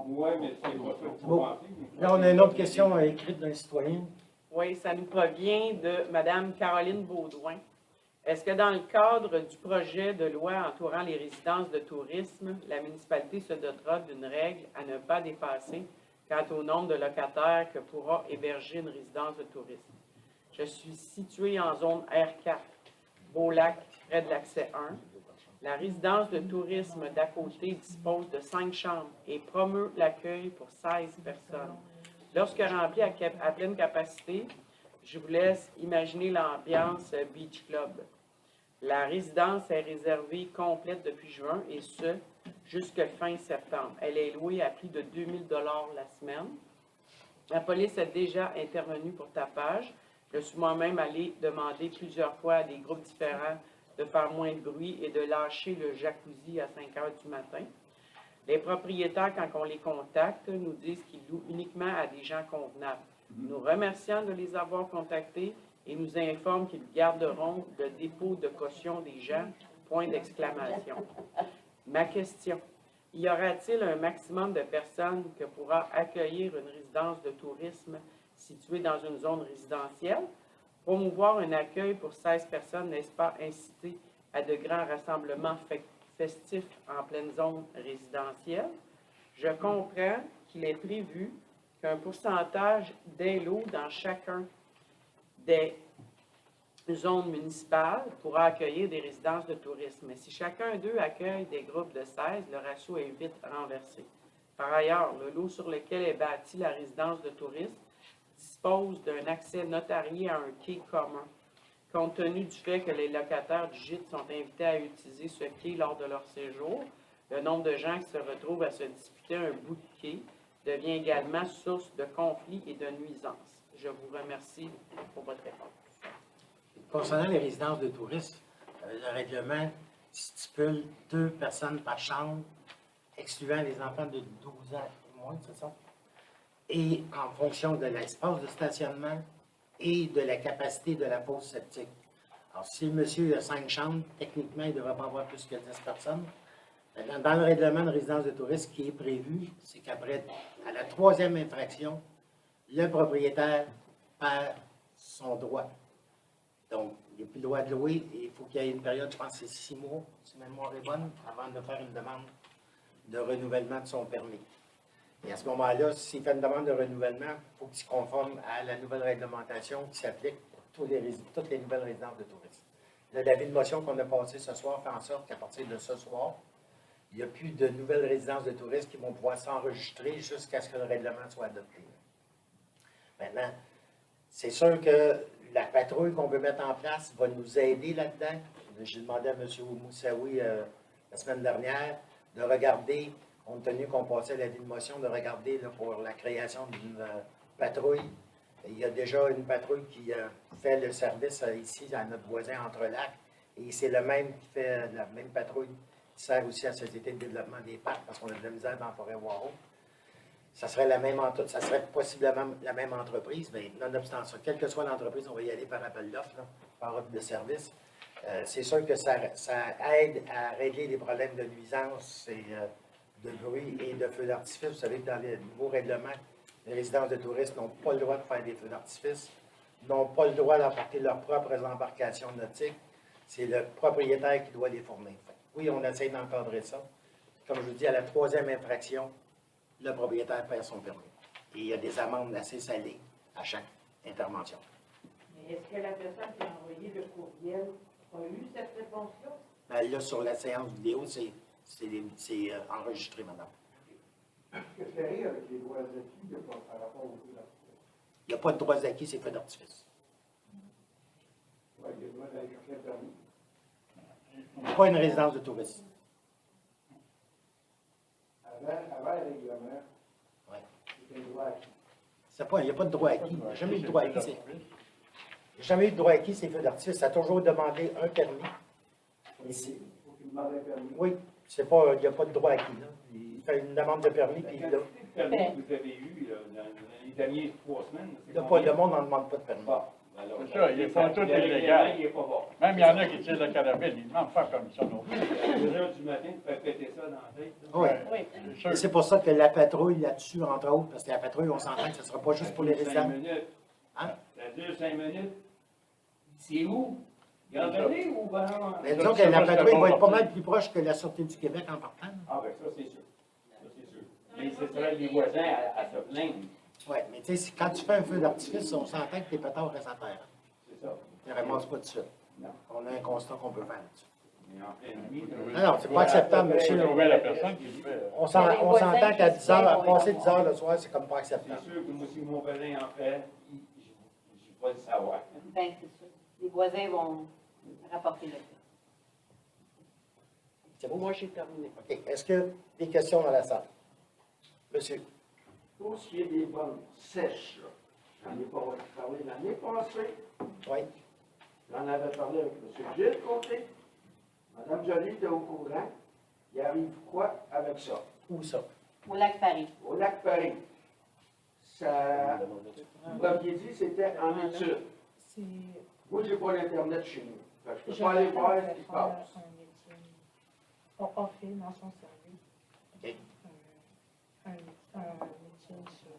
Oui, mais c'est pas ça qu'il faut Bon. penser. Là, on a une autre question écrite d'un citoyen. Oui, ça nous provient de Mme Caroline Baudouin. Est-ce que dans le cadre du projet de loi entourant les résidences de tourisme, la municipalité se dotera d'une règle à ne pas dépasser quant au nombre de locataires que pourra héberger une résidence de tourisme? Je suis située en zone R4, Beau-Lac, près de l'accès 1. La résidence de tourisme d'à côté dispose de 5 chambres et promeut l'accueil pour 16 personnes. Lorsque remplie à pleine capacité, je vous laisse imaginer l'ambiance Beach Club. La résidence est réservée complète depuis juin et ce, jusqu'à fin septembre. Elle est louée à prix de 2000 $ la semaine. La police est déjà intervenue pour tapage. Je suis moi-même allée demander plusieurs fois à des groupes différents de faire moins de bruit et de lâcher le jacuzzi à 5 heures du matin. Les propriétaires, quand on les contacte, nous disent qu'ils louent uniquement à des gens convenables. Nous remercions de les avoir contactés et nous informent qu'ils garderont le dépôt de caution des gens, point d'exclamation. Ma question, y aura-t-il un maximum de personnes que pourra accueillir une résidence de tourisme située dans une zone résidentielle? Promouvoir un accueil pour 16 personnes, n'est-ce pas inciter à de grands rassemblements festifs en pleine zone résidentielle? Je comprends qu'il est prévu qu'un pourcentage des lots dans chacun des zones municipales pourra accueillir des résidences de tourisme. Mais si chacun d'eux accueille des groupes de 16, le ratio est vite renversé. Par ailleurs, le lot sur lequel est bâtie la résidence de tourisme dispose d'un accès notarié à un quai commun. Compte tenu du fait que les locataires du gîte sont invités à utiliser ce quai lors de leur séjour, le nombre de gens qui se retrouvent à se disputer un bout de quai devient également source de conflits et de nuisances. Je vous remercie pour votre réponse. Concernant les résidences de tourisme, le règlement stipule 2 personnes par chambre, excluant les enfants de 12 ans et moins, c'est ça? Et en fonction de l'espace de stationnement et de la capacité de la fosse septique. Alors, si le monsieur a 5 chambres, techniquement, il ne devrait pas avoir plus que 10 personnes. Dans le règlement de résidence de tourisme, ce qui est prévu, c'est qu'après, à la 3e infraction, le propriétaire perd son droit Donc, il n'y a plus le droit de louer. Il faut qu'il y ait une période, je pense que c'est 6 mois, si ma mémoire est bonne, avant de faire une demande de renouvellement de son permis. Et à ce moment-là, s'il fait une demande de renouvellement, il faut qu'il se conforme à la nouvelle réglementation qui s'applique pour toutes les nouvelles résidences de tourisme. L'avis de motion qu'on a passé ce soir fait en sorte qu'à partir de ce soir, il n'y a plus de nouvelles résidences de tourisme qui vont pouvoir s'enregistrer jusqu'à ce que le règlement soit adopté. Maintenant, c'est sûr que la patrouille qu'on veut mettre en place va nous aider là-dedans. J'ai demandé à M. Moussaoui la semaine dernière de regarder, compte tenu qu'on passait l'avis de motion, de regarder là, pour la création d'une patrouille. Il y a déjà une patrouille qui fait le service ici à notre voisin Entrelacs. Et c'est le même qui fait la même patrouille qui sert aussi à la Société de développement des parcs parce qu'on a de la misère dans Forêt-Waro. Ça serait possiblement la même entreprise, mais nonobstant ça, quelle que soit l'entreprise, on va y aller par appel d'offres, par offre de service. C'est sûr que ça aide à régler les problèmes de nuisance et de bruit et de feux d'artifice. Vous savez que dans les nouveaux règlements, les résidences de touristes n'ont pas le droit de faire des feux d'artifice, n'ont pas le droit d'emporter leurs propres embarcations nautiques. C'est le propriétaire qui doit les fournir. Oui, on essaie d'encadrer ça. Comme je vous dis, à la 3e infraction, le propriétaire perd son permis. Et il y a des amendes assez salées à chaque intervention. Mais est-ce que la personne qui a envoyé le courriel a eu cette réponse-là? Ben, là, sur la séance vidéo, c'est enregistré, madame. Que faire avec les droits acquis par rapport aux feux d'artifice? Il n'y a pas de droits acquis, c'est feux d'artifice. Oui, il y a le droit d'aller chercher un permis. Pas une résidence de tourisme. Avant le règlement, Ouais. c'était le droit acquis. Il n'y a pas de droit acquis. Il n'y a jamais eu de droit acquis. Il n'y a jamais eu de droit acquis, c'est feux d'artifice. Ça a toujours demandé un permis. Ici. Il faut qu'il demande un permis. Oui, il n'y a pas de droit acquis. Là. Il fait une demande de permis, puis il l'a. Le permis que vous avez eu dans les dernières 3 semaines, c'est Le monde n'en demande pas de permis. Bon, alors, C'est ça, ils font tout le règlement, illégal. il n'est pas bon. Même il y en a qui tirent le carabine, ils ne demandent pas comme ça non plus. À 2 heures du matin, tu fais péter ça dans la tête. là. Oui. Oui. C'est sûr. Et c'est pour ça que la patrouille là-dessus, entre autres, parce que la patrouille, on s'entend que ce ne sera pas juste pour les Ça dure résidents. 5 minutes. Hein? Ça dure 5 minutes. C'est où? Grande-Allée ou ben? Mais disons que la patrouille va être pas mal plus proche que la Sûreté du Québec en partant. Ah, ben ça, c'est sûr. Ça, c'est sûr. Mais ce serait les voisins à se plaindre. Oui, mais tu sais, quand tu fais un feu d'artifice, on s'entend que tes pétards restent à terre. C'est ça. Ils ne ramassent pas tout de suite. Non. On a un constat qu'on peut faire là-dessus. Mais en pleine nuit, Non, c'est pas acceptable, Il faut monsieur. trouver la personne qui le fait. On s'entend qu'à 10 heures, à passer 10 heures le soir, c'est comme pas c'est acceptable. sûr que moi, si mon voisin en fait, je ne vais pas le savoir. Ben, c'est sûr. Les voisins vont rapporter le fait. C'est bon? Moi, j'ai terminé. OK. Est-ce que des questions dans la salle? Monsieur? Pour ce qui est des bonnes sèches, là, j'en ai pas parlé l'année passée. Oui. J'en avais parlé avec M. Gilles Côté. Mme Joly était au courant. Il arrive quoi avec ça? Où ça? Au lac Paris. Au lac Paris. Ça, vous m'aviez dit que c'était en étude. C'est- Moi, je n'ai pas l'Internet chez nous. Fait que je ne peux Je pas aller vais voir faire ce qui se passe. un métier. On a fait dans son service OK. un métier sur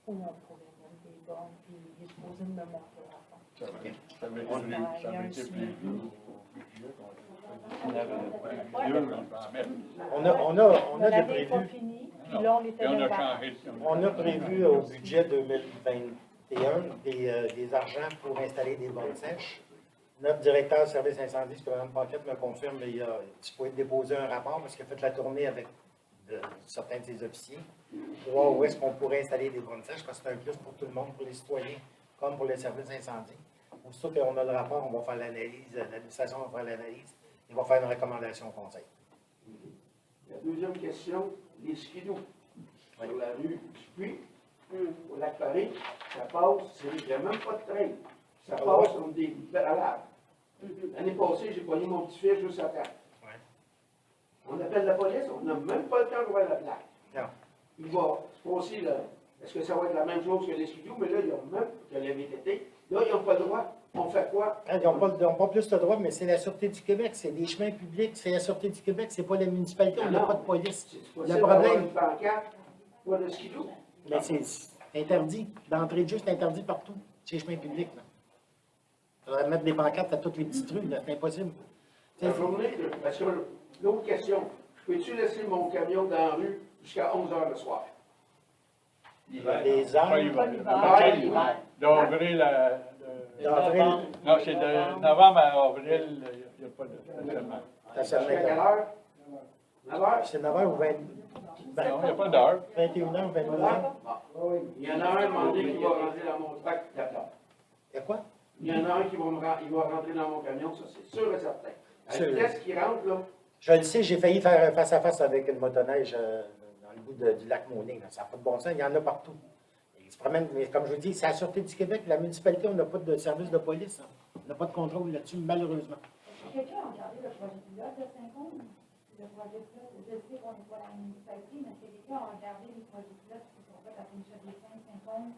où on pourrait mettre des bornes, puis il est supposé me montrer la fin. Ça avait été prévu au budget. On avait prévu deux, on va en mettre. On a de L'année n'est pas prévu. finie, puis là, on Et était on a même pas. changé. On a prévu au budget 2021 des argents pour installer des bornes sèches. Notre directeur de service incendie, ce que Mme Paquette me confirme, il faut déposer un rapport parce qu'il a fait la tournée avec certains de ses officiers pour voir où est-ce qu'on pourrait installer des bornes sèches parce que c'est un plus pour tout le monde, pour les citoyens comme pour les services incendie. Aussitôt qu'on a le rapport, on va faire l'analyse, l'administration va faire l'analyse et va faire une recommandation au conseil. La deuxième question, les skidoo. Sur la rue du Puy, au lac Paris, ça passe, il n'y a même pas de train. Ça passe comme des balades. L'année passée, j'ai pogné mon petit fils juste à terre. Ouais. On appelle la police, on n'a même pas le temps de voir la plaque. Non. Il va se passer, là, est-ce que ça va être la même chose que les skidoo? Mais là, ils ont même, que la VTT, là, ils n'ont pas le droit. On fait quoi? Ils n'ont pas plus de droit, mais c'est la Sûreté du Québec, c'est des chemins publics, c'est la Sûreté du Québec, c'est pas la municipalité, on n'a Non. pas de police. C'est Le possible d'avoir problème, une pancarte, pas de skidoo. mais c'est interdit. D'entrée de jeu, c'est interdit partout, ces chemins publics. Là. Tu vas mettre des pancartes à toutes les petites rues, là, c'est impossible. Tu sais, La journée, parce que l'autre question, peux-tu laisser mon camion dans la rue jusqu'à 11 h le soir? les Pas arbres, l'hiver. D'avril à... d'avril, Non, c'est de novembre à avril, il n'y a pas de stationnement. stationnement. Jusqu'à quelle heure? 9 h? C'est 9h ou 20, Non, il n'y a pas d'heure. 21h, 22h. Il y en a un demandé qui va rentrer dans mon sac d'aplomb. Il y a quoi? Il y en a un qui va rentrer dans mon camion, ça c'est sûr et certain. À la Sûr. vitesse qui rentre, là, Je le sais, j'ai failli faire un face-à-face avec une motoneige dans le bout du lac Monet. Là. Ça n'a pas de bon sens, il y en a partout. Ils se promènent, mais comme je vous dis, c'est la Sûreté du Québec, la municipalité, on n'a pas de service de police. Hein. On n'a pas de contrôle là-dessus, malheureusement. Quelqu'un a regardé le projet pilote de Saint-Côme? Le projet pilote, je sais qu'on n'est pas la municipalité, mais quelqu'un a regardé les projets pilotes qui sont faits à Saint-Michel-des-Saints, Saint-Côme,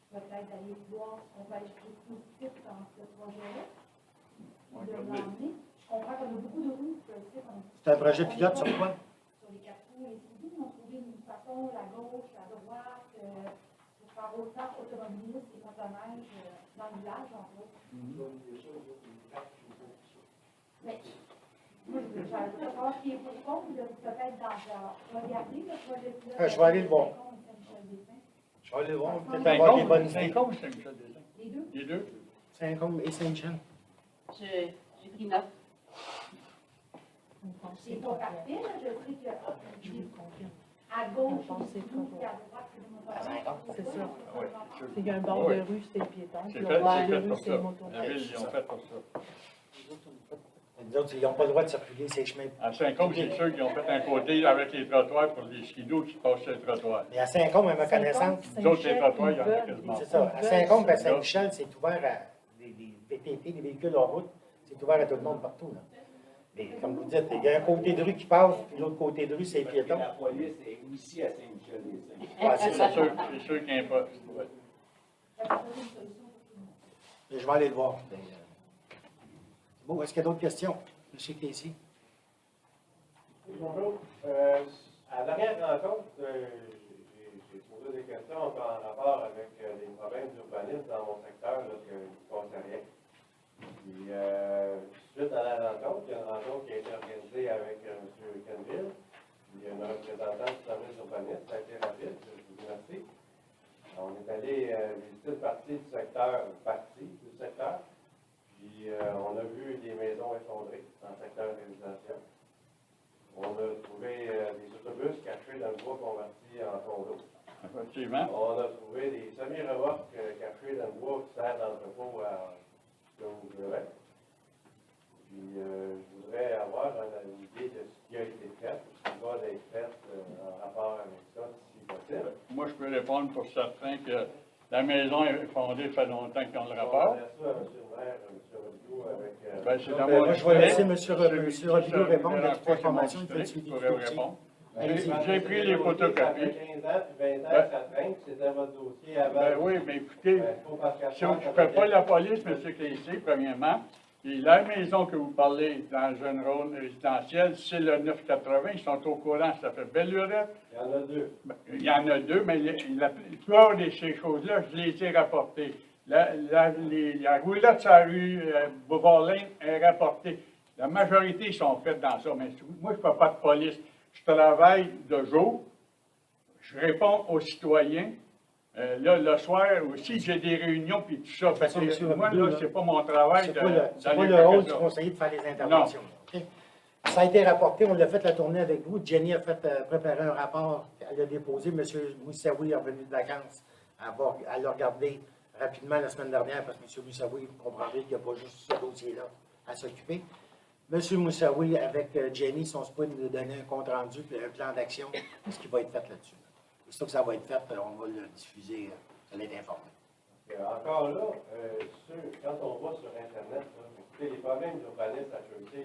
peut-être d'aller voir ce qu'on va ajouter positif dans ce projet-là, de l'emmener. Je comprends qu'on a beaucoup de routes, C'est un projet pilote sur quoi? sur les 4 roues, les CID, on a trouvé une façon, la gauche, la droite, pour faire autant automobilistes et motoneiges dans le village, en gros. Mais, moi, je veux savoir ce qui est pour compte, peut-être regarder le projet pilote. Je vais aller le voir. Je vais aller le voir, peut-être avoir des bonnes idées. Saint-Côme, c'est Saint-Michel-des-Saints. Les deux? Les deux? Saint-Côme et Saint-Jean. J'ai pris note. C'est pas parfait, là, je sais que à gauche, c'est tout, puis à droite, c'est des motos. C'est ça. Oui. Il y a un bord Oui. de rue, c'est piéton. C'est Puis fait, le bord c'est de fait rue, pour c'est ça. moto. La ville, ils ont fait pour ça. Les autres, ils n'ont pas le droit de circuler ces chemins. À Saint-Côme, c'est sûr qu'ils ont fait un côté avec les trottoirs pour les skidoo qui passent sur le trottoir. Mais à Saint-Côme, à ma connaissance, Nous autres, les trottoirs, il y en a quasiment c'est pas. ça. À Saint-Côme et à Saint-Michel, c'est ouvert à des VTT, des véhicules en route. C'est ouvert à tout le monde partout. Là. Mais comme vous dites, il y a un côté de rue qui passe, puis l'autre côté de rue, c'est piéton. La police est aussi à Saint-Michel-des-Saints. Ouais, c'est ça. C'est sûr qu'il y a un poste. Ouais. Mais je vais aller le voir. Bon, est-ce qu'il y a d'autres questions? M. Casey? Bonjour. À la dernière rencontre, j'ai posé des questions en rapport avec les problèmes d'urbanisme dans mon secteur là, que je concernais. Puis, suite à la rencontre, il y a une rencontre qui a été organisée avec M. Canville. Il y a un représentant du service urbaniste, ça a été rapide, je vous remercie. On est allé visiter une partie du secteur, puis on a vu des maisons effondrées dans le secteur résidentiel. On a trouvé des autobus cachés dans le bois converti en condo. Effectivement. On a trouvé des semi-remorques cachées dans le bois qui servent d'entrepôt à Claude-Levet. Puis je voudrais avoir une idée de ce qui a été fait, ce qui va être fait en rapport avec ça, si possible. Moi, je peux répondre pour certains que la maison est fondée, ça fait longtemps qu'on le rapporte. On laisse ça à M. le maire, M. Rodrigo, avec... Ben, c'est dans Ben, mon moi, je vais laisser historique. M. Rodrigo répondre à toute C'est information. mon Il fait le historique, suivi je du pourrais dossier. répondre. Allez-y. J'ai pris les photocopies. Ça fait 15 ans, puis 20 ans, ça traîne, c'était votre dossier avant. Ben oui, mais écoutez, si on ne ne fait pas la police, M. Claycy, premièrement, et la maison que vous parlez dans le jeune rôle résidentiel, c'est le 980, ils sont au courant, ça fait belle lurette. Il y en a deux. Ben, il y en a deux, mais la plupart de ces choses-là, je les ai rapportées. La roulotte sur la rue Bouvard-Lane est rapportée. La majorité sont faites dans ça, mais moi, je ne fais pas de police. Je travaille de jour, je réponds aux citoyens. Là, le soir aussi, j'ai des réunions puis tout ça. Fait que moi, là, c'est pas mon travail C'est pas le rôle du conseiller de faire les interventions. Okay? Ça a été rapporté, on l'a fait la tournée avec vous. Jenny a préparé un rapport, elle a déposé. M. Moussaoui est revenu de vacances. Elle l'a regardé rapidement la semaine dernière parce que M. Moussaoui, vous comprendrez qu'il n'y a pas juste ce dossier-là à s'occuper. M. Moussaoui, avec Jenny, sont supposés nous donner un compte-rendu, un plan d'action, ce qui va être fait là-dessus. Aussitôt que ça va être fait, on va le diffuser, ça va être informé. Encore là, quand on va sur Internet, écoutez, les problèmes d'urbanisme à Chelsea,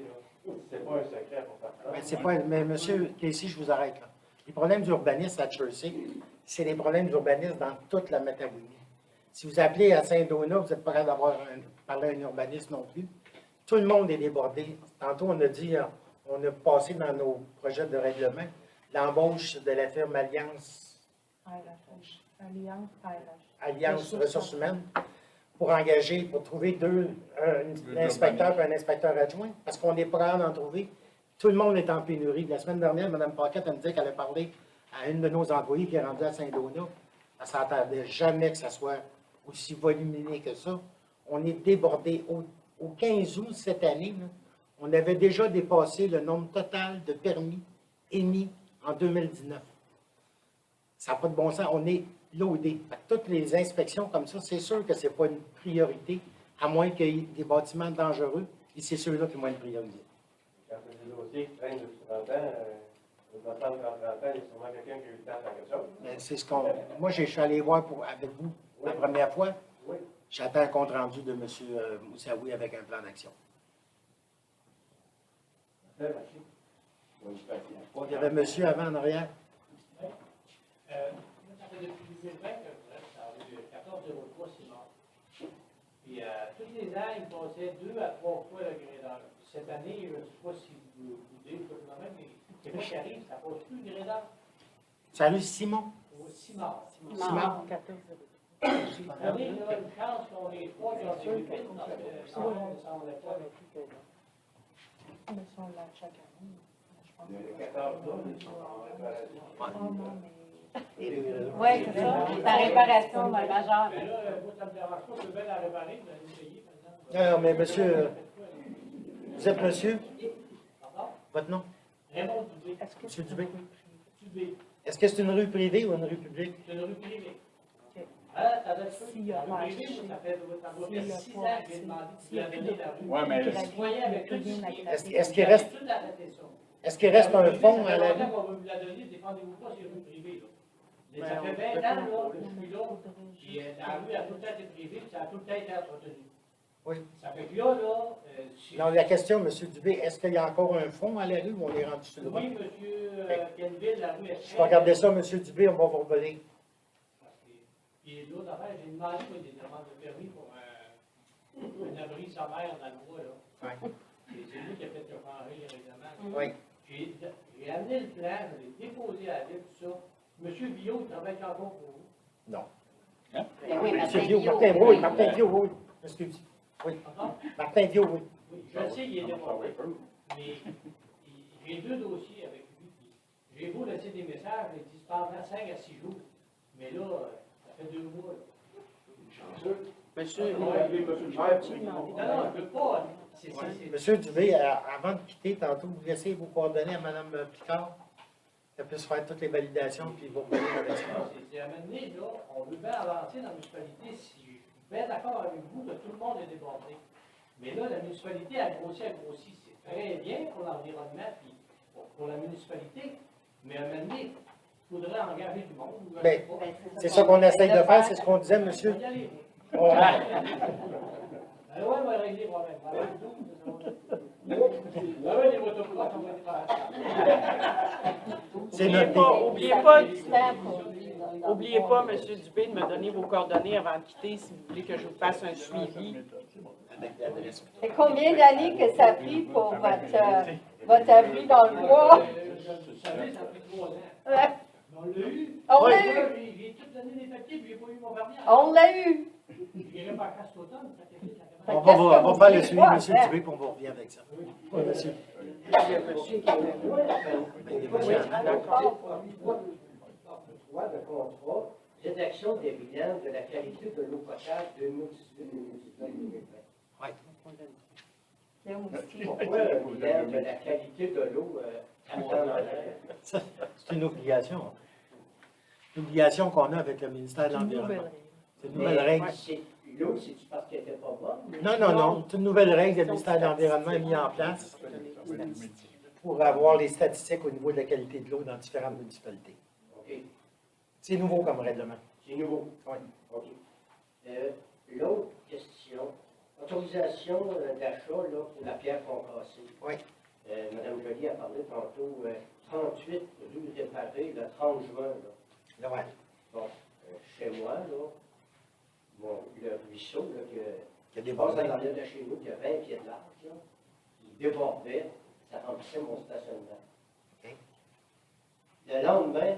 c'est pas un secret pour personne. Mais M. Casey, je vous arrête là. Les problèmes d'urbanisme à Chelsea, c'est les problèmes d'urbanisme dans toute la Matawini. Si vous appelez à Saint-Donat, vous n'êtes pas capable d'avoir parler à un urbaniste non plus. Tout le monde est débordé. Tantôt, on a dit, on a passé dans nos projets de règlement l'embauche de la firme Alliance Ressources Humaines pour engager, pour trouver un inspecteur et un inspecteur adjoint, parce qu'on n'est pas capable d'en trouver. Tout le monde est en pénurie. La semaine dernière, Mme Paquette, elle me disait qu'elle a parlé à une de nos employés qui est rendue à Saint-Donat. Elle ne s'attendait jamais que ça soit aussi volumineux que ça. On est débordé. Au 15 août cette année, là, on avait déjà dépassé le nombre total de permis émis en 2019. Ça n'a pas de bon sens. On est loadé. Toutes les inspections comme ça, c'est sûr que ce n'est pas une priorité, à moins qu'il y ait des bâtiments dangereux, et c'est ceux-là qui vont être priorisés. Quand c'est des dossiers qui traînent depuis 30 ans, il me semble qu'en 30 ans, il y a sûrement quelqu'un qui a eu le temps de faire quelque chose. Mais c'est ce qu'on. Moi, je suis allé voir avec vous la première fois. Oui. J'attends un compte rendu de M. Moussaoui avec un plan d'action. Merci. Oui, je suis patient. Il y avait monsieur avant en arrière. Ça fait depuis 2020 que vous êtes dans le 1403 Simard. Puis tous les ans, il passait 2 à 3 fois le grédeur. Cette année, je ne sais pas si vous dites, mais c'est quoi qui arrive, ça passe plus le grédeur. Salut Simon. Au Simard. Simon. 14. Cette année, il y a une chance qu'on ait 3 qui ont été vite, parce que ça ne semblait pas. Mais ça, on l'a chaque année. Je pense Le 14 août, ils sont en réparation. Oui, c'est ça. C'est en réparation majeure. Mais là, moi, ça ne me dérange pas, je peux bien la réparer, mais nous payer maintenant. Non, mais monsieur, vous êtes monsieur? Pardon? Votre nom? Raymond Dubé. Monsieur Dubé. Dubé. Est-ce que c'est une rue privée ou une rue publique? C'est une rue privée. Ça doit être ça. S'il y a La rue privée, ça fait 6 ans que j'ai demandé de la donner la rue. Ouais, mais- Les citoyens avec tout ce qui Est-ce qu'il reste, tout arrêté ça. est-ce qu'il reste un fonds à la Ça rue? fait longtemps qu'on veut vous la donner, défendez-vous pas, c'est une rue privée. Là. Mais ça fait 20 ans là, que je suis là, puis la rue a tout le temps été privée, puis ça a tout le temps été entretenu. Oui. Ça fait que là, Non, la question, monsieur Dubé, est-ce qu'il y a encore un fonds à la rue ou on est rendu sur le oui, banc? monsieur Kenville, la rue est Je vais regarder ça, monsieur Dubé, on va vous revenir. Puis l'autre affaire, j'ai demandé moi, des demandes de permis pour un abri sommaire dans le bois. Là. Ouais. Et c'est lui qui a fait le changer le règlement. Oui. J'ai amené le plan, je l'ai déposé à la ville, tout ça. Monsieur Villot, il travaille encore pour vous. Non. Ben oui, Monsieur Martin Dio, Guillaume. Martin, oui, Martin Dio, oui. Excuse. Oui. Pardon? Martin Dio, oui. Oui, je sais, il est démoré. Mais j'ai 2 dossiers avec lui. J'ai beau laisser des messages, il dit pendant 5 à 6 jours. Mais là, ça fait 2 mois. Là. Monsieur, Non, non, je ne veux pas. Monsieur Dubé, avant de quitter, tantôt, vous laissez vos coordonnées à Mme Picard, qu'elle puisse faire toutes les validations, puis vous revenez avec ça. C'est à un moment donné, là, on veut bien avancer dans la municipalité. Si je suis bien d'accord avec vous que tout le monde est débordé. Mais là, la municipalité a grossi. C'est très bien pour l'environnement puis pour la municipalité. Mais à un moment donné, il faudrait engager du monde. Je Ben, sais pas. c'est ça qu'on essaye de faire, c'est ce qu'on disait, monsieur. On va y aller. On- La loi va régler le problème. La loi des motocoutes, on va le faire. C'est noté. oubliez pas, M. Dubé, de me donner vos coordonnées avant de quitter si vous voulez que je vous fasse un suivi. Avec l'adresse. Et combien d'années que ça a pris pour votre abri dans le bois? Vous savez, ça a pris 3 ans. Ouais. On l'a eu. On l'a eu. J'ai tout donné les papiers, puis j'ai pas eu mon permis. On l'a eu. J'irai pas à casse automne, ça fait vite. On va faire le suivi, monsieur Dubé, puis on va revenir avec ça. Oui, monsieur. De contrat, rédaction des bilans de la qualité de l'eau potable 2018-2020. Pourquoi un bilan de la qualité de l'eau à temps en l'air? C'est une obligation. Une obligation qu'on a avec le ministère de l'Environnement. C'est une nouvelle règle. L'eau, c'est-tu parce qu'elle n'était pas bonne? Non, non, non. C'est une nouvelle règle que le ministère de l'Environnement a mis en place pour avoir les statistiques au niveau de la qualité de l'eau dans différentes municipalités. OK. C'est nouveau comme règlement. C'est nouveau? Oui. OK. L'autre question, autorisation d'achat là, pour la pierre concassée. Oui. Mme Joly a parlé tantôt, 38 rue réparée le 30 juin. Là. Ouais. Bon, chez moi, là, bon, le ruisseau là, Il y a des passe bordées. à l'arrière de chez nous, qui a 20 pieds de large, là, il débordait, ça remplissait mon stationnement. OK. Le lendemain,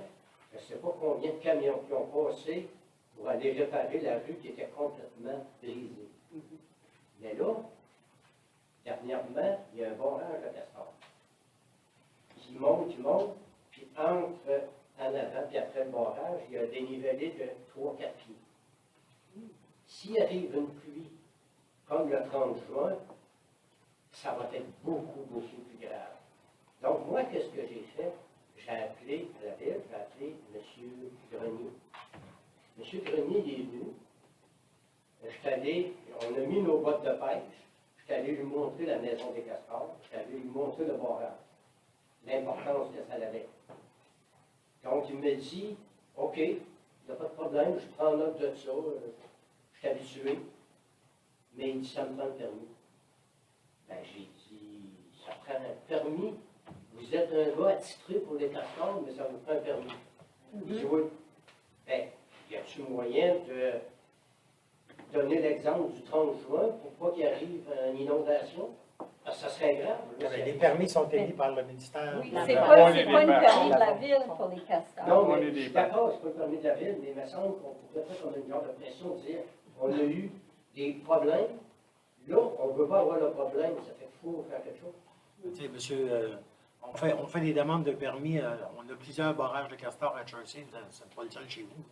je ne sais pas combien de camions qui ont passé, pour aller réparer la rue qui était complètement brisée. Mais là, dernièrement, il y a un barrage à Castor qui monte, puis entre en avant, puis après le barrage, il y a un dénivelé de 3-4 pieds. S'il arrive une pluie comme le 30 juin, ça va être beaucoup, beaucoup plus grave. Donc, moi, qu'est-ce que j'ai fait? J'ai appelé à la ville, j'ai appelé M. Grenier. M. Grenier, il est venu. On a mis nos bottes de pêche. Je suis allé lui montrer la maison des castors. Je suis allé lui montrer le barrage. L'importance que ça avait. Donc, il me dit, OK, il n'y a pas de problème, je prends note de ça, je suis habitué. Mais il dit, ça me prend le permis. Ben, j'ai dit, ça prend un permis. Vous êtes un gars attitré pour les castors, mais ça vous prend un permis. Il dit, oui. Ben, y a-t-il moyen de donner l'exemple du 30 juin pour pas qu'il arrive une inondation? Parce que ça serait grave. Là, Les permis sont émis par le ministère. Oui, c'est pas le permis de la ville pour les castors. Non, mais je suis d'accord, c'est pas le permis de la ville, mais il me semble qu'on pourrait faire comme une genre de pression, dire on a eu des problèmes. Là, on ne veut pas avoir le problème, ça fait qu'il faut faire quelque chose. Tu sais, monsieur, on fait des demandes de permis. On a plusieurs barrages de castors à Chelsea, c'est pas le seul chez vous.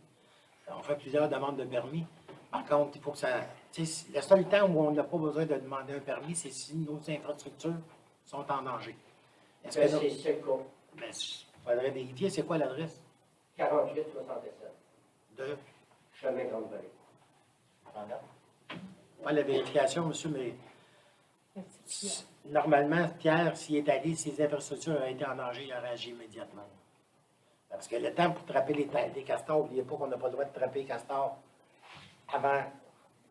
On fait plusieurs demandes de permis. Par contre, il faut que ça. Tu sais, le seul temps où on n'a pas besoin de demander un permis, c'est si nos infrastructures sont en danger. Est-ce que C'est le cas. Ben, il faudrait vérifier, c'est quoi l'adresse? 48-67. De? Chemin Grande-Vallée. Pas la vérification, monsieur, mais normalement, Pierre, s'il est allé, ses infrastructures ont été en danger, il a réagi immédiatement. Parce que le temps pour trapper les castors, n'oubliez pas qu'on n'a pas le droit de trapper les castors avant.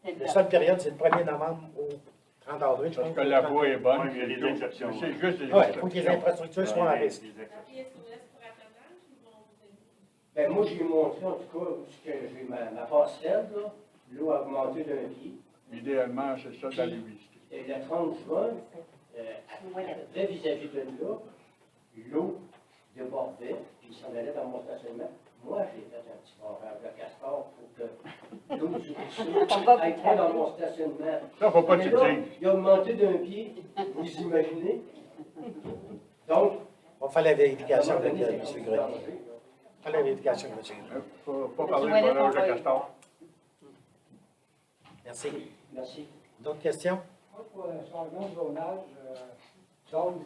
La seule période, c'est le 1er novembre au 30 avril. Parce que la voie est bonne. Oui, il y a des exceptions. C'est juste des Oui, il faut que les infrastructures soient en risque. Ben, moi, j'ai montré, en tout cas, que j'ai ma passerelle, là, l'eau a augmenté d'un pied. Idéalement, c'est ça dans les visiter. Et le 30 juin, très vis-à-vis de là, l'eau débordait, puis il s'en allait dans mon stationnement. Moi, j'ai fait un petit barrage de castor pour que l'eau du ruisseau aille pas dans mon stationnement. Ça, faut pas Mais que tu là, le dises. il a augmenté d'un pied, vous imaginez? Donc, On va faire la vérification avec M. M. Grenier. On va faire la vérification avec M. Grenier. Il ne faut pas parler de barrage de castor. Merci. Merci. D'autres questions? Moi, pour le changement de zonage, zone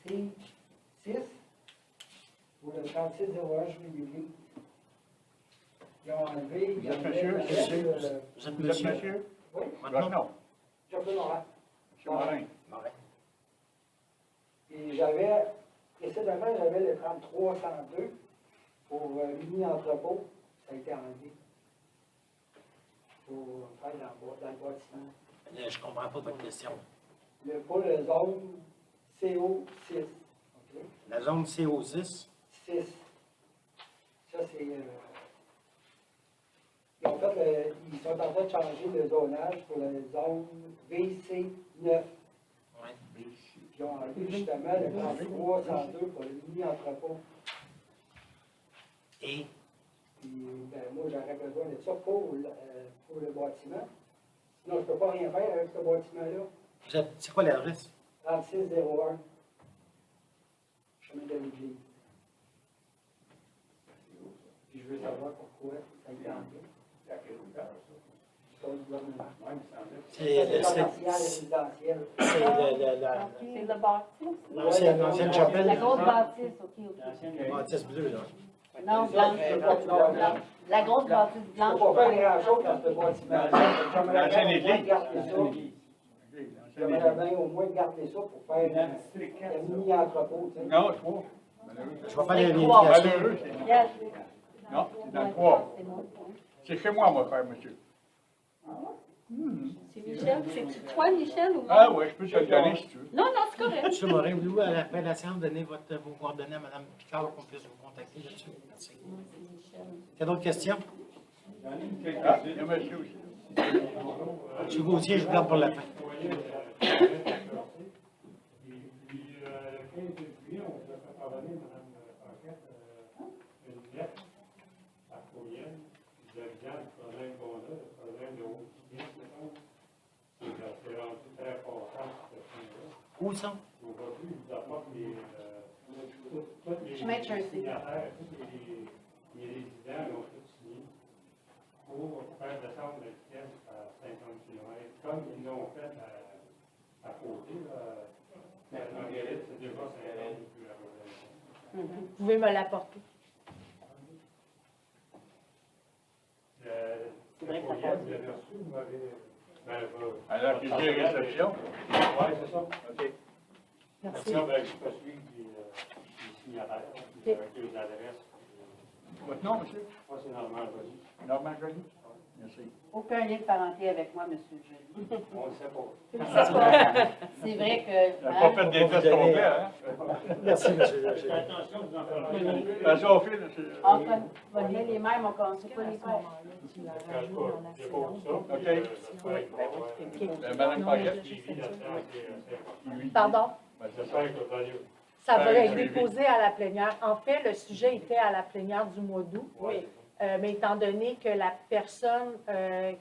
C6, pour le 3601 Juillet. Ils ont enlevé. Vous êtes monsieur? Vous êtes monsieur? Oui. Votre nom? Jean-Paul Morin. M. Morin. Morin. Et précédemment, j'avais le 3302 pour mini-entrepôt. Ça a été enlevé. Pour faire dans le bâtiment. Je ne comprends pas votre question. Pour la zone CO6. Okay? La zone CO6? 6. Ça, c'est. Ils sont en train de changer le zonage pour la zone VC9. Oui. Ils ont enlevé justement le 3302 pour le mini-entrepôt. Et? Puis, ben, moi, j'aurais besoin de ça pour le bâtiment. Sinon, je ne peux pas rien faire avec ce bâtiment-là. C'est quoi l'adresse? 3601. Chemin de l'Église. Puis je veux savoir pourquoi ça a été enlevé. C'est au gouvernement. C'est C'est le bâtisse. l'ancienne chapelle. La grosse bâtisse, OK. Bâtisse bleue, là. Non, blanche. La grosse bâtisse Je blanche. ne peux pas faire grand-chose dans ce bâtiment-là. J'aimerais bien au moins garder ça. J'aimerais bien au moins garder ça pour faire un mini-entrepôt. Non, 3. Je vais faire la vérification. Malheureux, c'est Yes. non, c'est dans le 3. C'est chez moi, mon frère, monsieur. C'est Michel. C'est toi, Michel, ou Ah oui, je peux te le donner si tu veux. Non, non, c'est correct. M. Morin, voulez-vous, après la séance, donner vos coordonnées à Mme Picard pour qu'on puisse vous contacter là-dessus? Merci. Il y a d'autres questions? Ah, il y a monsieur aussi. M. Gauthier, je vous garde pour la fin. Puis, le 15 juillet, on vous a fait pardonner, Mme Paquette, une lettre par courriel de Jeanne Où ça? Chemin de Chaussée. Les résidents ont tous signé pour faire descendre la vitesse à 50 km, comme ils l'ont fait à côté. La Marguerite, c'est déjà 50 depuis la Marguerite. Vous pouvez me l'apporter. C'est vrai que ça passe. Vous l'avez reçu, vous m'avez... À l'accusé réception? Oui, c'est ça. OK. Merci. Là, ben, je peux suivre les signataires, avec les adresses. Votre nom, monsieur? Moi, c'est Normand Joly. Normand Joly? Merci. Aucun lien de parenté avec moi, M. Joly. On ne le sait pas. C'est vrai que... Il n'a pas fait des tests complets, hein? Merci, M. Joly. Faites attention, vous en parlez. Attention au fil, monsieur. On connaît les mêmes, on ne sait pas les faire. OK. Madame Paquette? Pardon? J'espère que vous allez... Ça va être déposé à la plénière. En fait, le sujet était à la plénière du mois d'août. Oui. Mais étant donné que la personne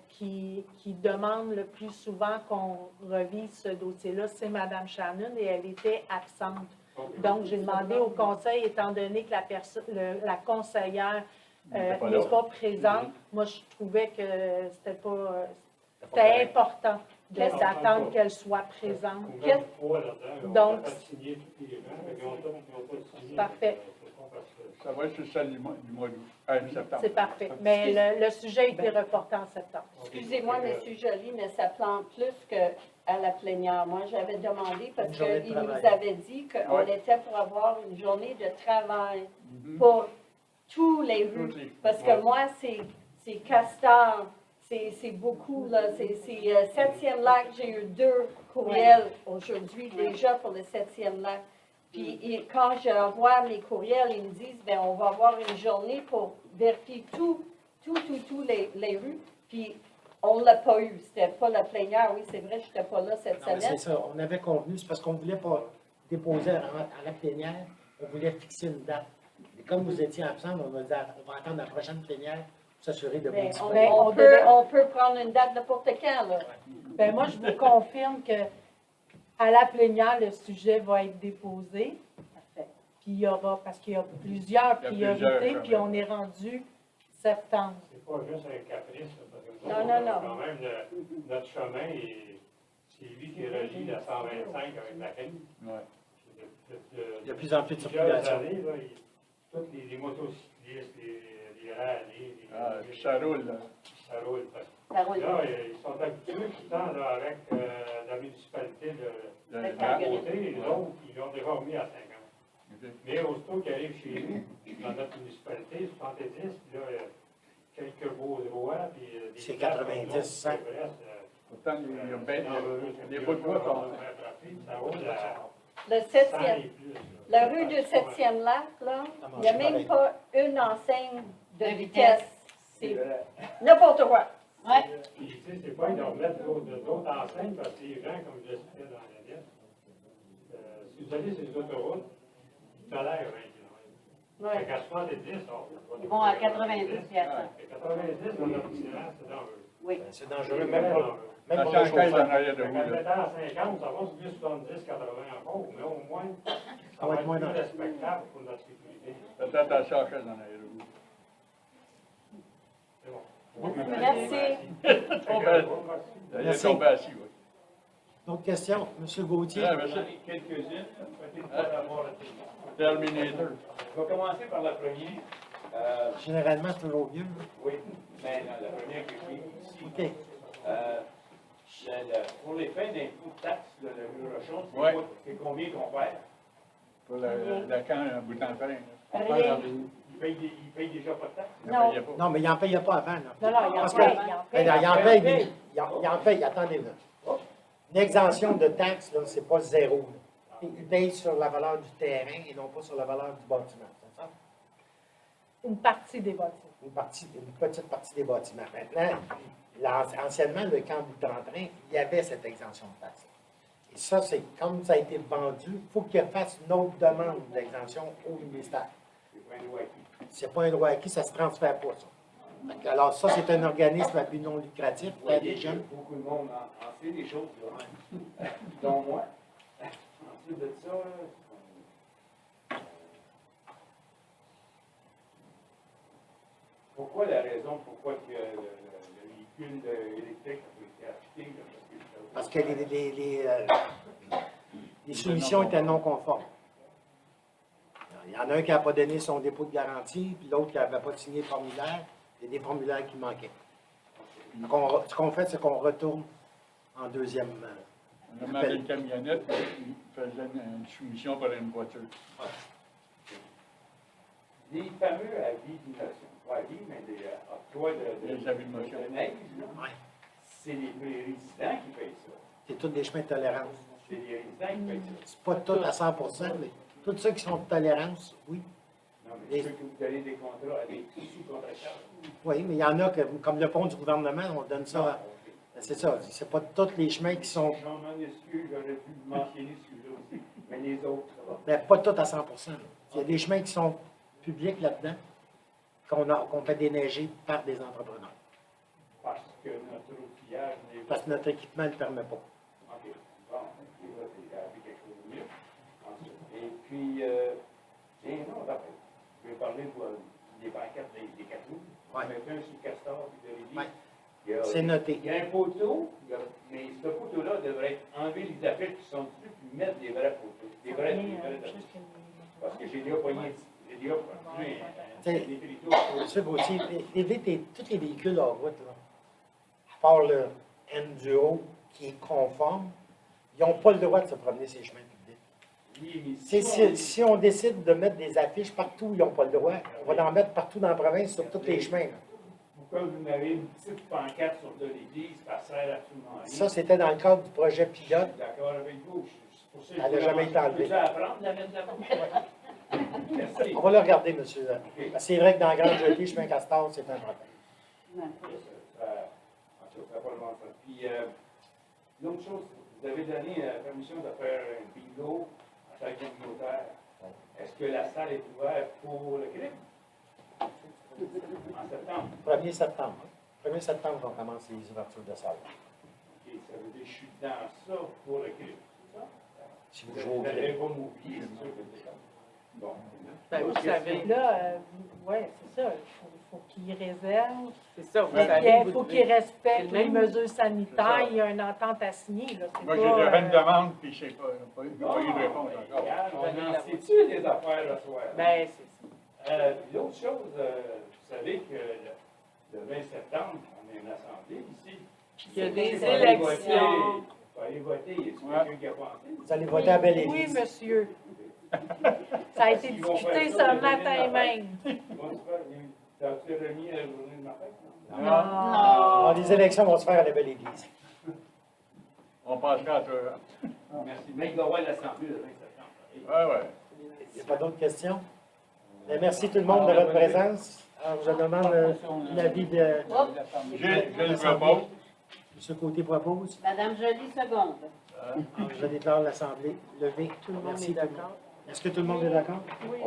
qui demande le plus souvent qu'on revise ce dossier-là, c'est Mme Shannon et elle était absente. Donc, j'ai demandé au conseil, étant donné que la conseillère n'est pas présente, moi, je trouvais que c'était important d'attendre qu'elle soit présente. Donc, parfait. Ça va être sur celle du mois d'août, septembre. C'est parfait. Mais le sujet a été reporté en septembre. Excusez-moi, M. Joly, mais ça plante plus qu'à la plénière. Moi, j'avais demandé parce qu'il nous avait dit qu'on était pour avoir une journée de travail pour tous les rues. Parce que moi, c'est Castor, c'est beaucoup, là. C'est 7e lac. J'ai eu 2 courriels aujourd'hui déjà pour le 7e lac. Puis quand je envoie mes courriels, ils me disent, bien, on va avoir une journée pour vérifier tous les rues. Puis on ne l'a pas eu. C'était pas la plénière. Oui, c'est vrai, je n'étais pas là cette semaine. C'est ça, on avait convenu, c'est parce qu'on ne voulait pas déposer à la plénière, on voulait fixer une date. Et comme vous étiez absent, on a dit, on va attendre la prochaine plénière pour s'assurer de Bien, vous on peut prendre une date n'importe quand, là. Bien, moi, je vous confirme que à la plénière, le sujet va être déposé. Puis il y aura, parce qu'il y a plusieurs priorités, puis on est rendu septembre. C'est pas juste un caprice, parce que Non. quand même, notre chemin, c'est lui qui relie la 125 avec la 15. Il y a de plus en plus de circulation. Toutes les motocyclistes, les rallyes, puis ça roule, là. Ça roule. Ça roule. Là, ils sont habitués tout le temps là, avec la municipalité de côté, les autres, ils l'ont déjà remis à 50. Mais aussitôt qu'ils arrivent chez nous, dans notre municipalité, 70, puis là, quelques beaux droits, puis des... C'est 90, ça. Pourtant, il y a bien des bouts de bois sont... Le 7e, la rue du 7e lac, là, il n'y a même pas une enseigne de vitesse. C'est n'importe quoi. Ouais. Puis, tu sais, c'est pas de remettre d'autres enseignes parce que les gens, comme je l'expliquais dans la lettre, si vous allez sur les autoroutes, ils tolèrent 20 km. Fait qu'à 70, Ils vont à 90 piastres. À 90, dans notre silence, c'est dangereux. Oui. C'est dangereux, même pour Ça le change chauffeur. en arrière de Fait vous, qu'à le là. mettre à 50, ça va subir 70, 80 encore, mais au moins, ça va être moins plus dangereux. respectable pour notre sécurité. Faites attention à la chaise en arrière de vous. C'est bon. Merci. Il est tombé assis, oui. D'autres questions? M. Gauthier? Ah, merci. Quelques-unes, peut-être pas d'avoir été. Terminator. Je vais commencer par la première. Généralement, c'est toujours mieux. Oui, mais non, la première que j'ai ici. OK. Pour les fins d'impôt de taxes de la rue Rochon, Ouais. c'est combien qu'on perd? Pour la camp, un bout en train. Rien. Il paye déjà pas de taxes? Non. Non, mais il n'en payait pas avant. Là. Non, il en Parce paye, que- il en Ben, paye. il en paye, mais il en paye, attendez-le. Une exemption de taxe, là, c'est pas zéro. Là. Il paye sur la valeur du terrain et non pas sur la valeur du bâtiment. C'est ça? Une partie des bâtiments. Une petite partie des bâtiments. Maintenant, anciennement, le camp du Trentrin, il y avait cette exemption de taxe. Et ça, c'est comme ça a été vendu, il faut qu'il fasse une autre demande d'exemption au ministère. C'est pas un droit acquis. C'est pas un droit acquis, ça ne se transfère pas, ça. Donc, alors, ça, c'est un organisme à but non lucratif, Vous aide voyez les que jeunes. beaucoup de monde en sait des choses, là. Dont moi. partir de ça, là, pourquoi la raison pourquoi que le véhicule électrique a été acheté? Parce que les soumissions étaient non conformes. Il y en a un qui n'a pas donné son dépôt de garantie, puis l'autre qui n'avait pas signé le formulaire. Il y a des formulaires qui manquaient. Donc, ce qu'on fait, c'est qu'on retourne en deuxième. On a demandé une camionnette, il faisait une soumission pour une voiture. Les fameux avis d'innovation, pas avis, mais des octrois Les avis de motion. de neige, là, c'est les résidents qui payent ça. C'est tous des chemins de tolérance. C'est les résidents qui payent ça. C'est pas tout à 100%, mais tous ceux qui sont de tolérance, oui. Non, mais ceux que vous donnez des contrats à des sous-contracteurs. Oui, mais il y en a que, comme le pont du gouvernement, on donne ça. C'est ça. C'est pas tous les chemins qui sont. J'en m'en excuse, j'aurais pu mentionner celui-là aussi. Mais les autres, ça va. Mais pas tout à 100%. Là. Il y a des chemins qui sont publics là-dedans, qu'on fait déneiger par des entrepreneurs. Parce que notre outillage n'est pas. Parce que notre équipement ne le permet pas. OK. Bon, il va y quelque chose de mieux. Et puis, tiens, non, d'après. Je vais parler des banquettes des quatre roues. On met un sous Castor et de Lévis. C'est noté. Il y a un poteau, mais ce poteau-là devrait enlever les affiches qui sont dessus puis mettre des vrais poteaux. Des vrais affiches. Parce que j'ai déjà pogné, j'ai déjà pris des tritours. Monsieur Gauthier, tous les véhicules en route, là, à part le Enduro qui est conforme, ils n'ont pas le droit de se promener ces chemins publics. Oui, mais Si on décide de mettre des affiches partout où ils n'ont pas le droit, on va en mettre partout dans la province, sur tous les chemins. Là. pourquoi vous n'avez une petite pancarte sur de l'église, ça sert absolument à rien. Ça, c'était dans le cadre du projet pilote. Je suis d'accord avec vous. C'est pour ça que Elle n'a jamais été enlevée. je peux apprendre la mettre là-bas. Merci. On va le regarder, monsieur. C'est vrai que dans la Grande Jetée, chemin Castor, c'est un problème. En tout cas, pas le bon sens. Puis, l'autre chose, vous avez donné la permission de faire un bingo à salle communautaire. Est-ce que la salle est ouverte pour le crime? En septembre. 1er septembre. 1er septembre, on commence les ouvertures de salle. OK, ça veut dire que je suis dans ça pour le crime. C'est ça? Si vous jouez au Vous n'allez crime. pas m'oublier, c'est sûr que c'est ça. Bon. Ben, vous savez. Là, oui, c'est ça. Il faut qu'ils réservent. C'est ça, vous Il savez. faut qu'ils respectent c'est le les même- mesures sanitaires. Il y a une entente à signer. Là. C'est Moi, pas, j'ai déjà fait une demande, puis je n'ai pas eu de réponse encore. Regarde, on en sait-tu des affaires le soir? Ben, c'est ça. L'autre chose, vous savez que le 20 septembre, on a une assemblée ici. Il y a des Il faut aller voter. élections. Il faut aller voter. Y a quelqu'un qui a pensé? Vous allez voter à Belle-Église. Oui, monsieur. Ça a été Ils vont discuté faire ce ça la journée matin de ma même. fête. Ils vont se faire- T'as-tu remis la journée de ma fête? Non. Non, les élections vont se faire à la Belle-Église. On passera à toi. Merci. Mais il doit y avoir l'assemblée le 20 septembre. Oui, oui. Il n'y a pas d'autres questions? Bien, merci tout le monde de votre présence. Alors, je demande l'avis de Je le propose. M. Côté propose. Madame Joly, seconde. Je déclare l'Assemblée levée. Tout le monde Merci est d'accord. Est-ce que tout le monde est d'accord? Oui.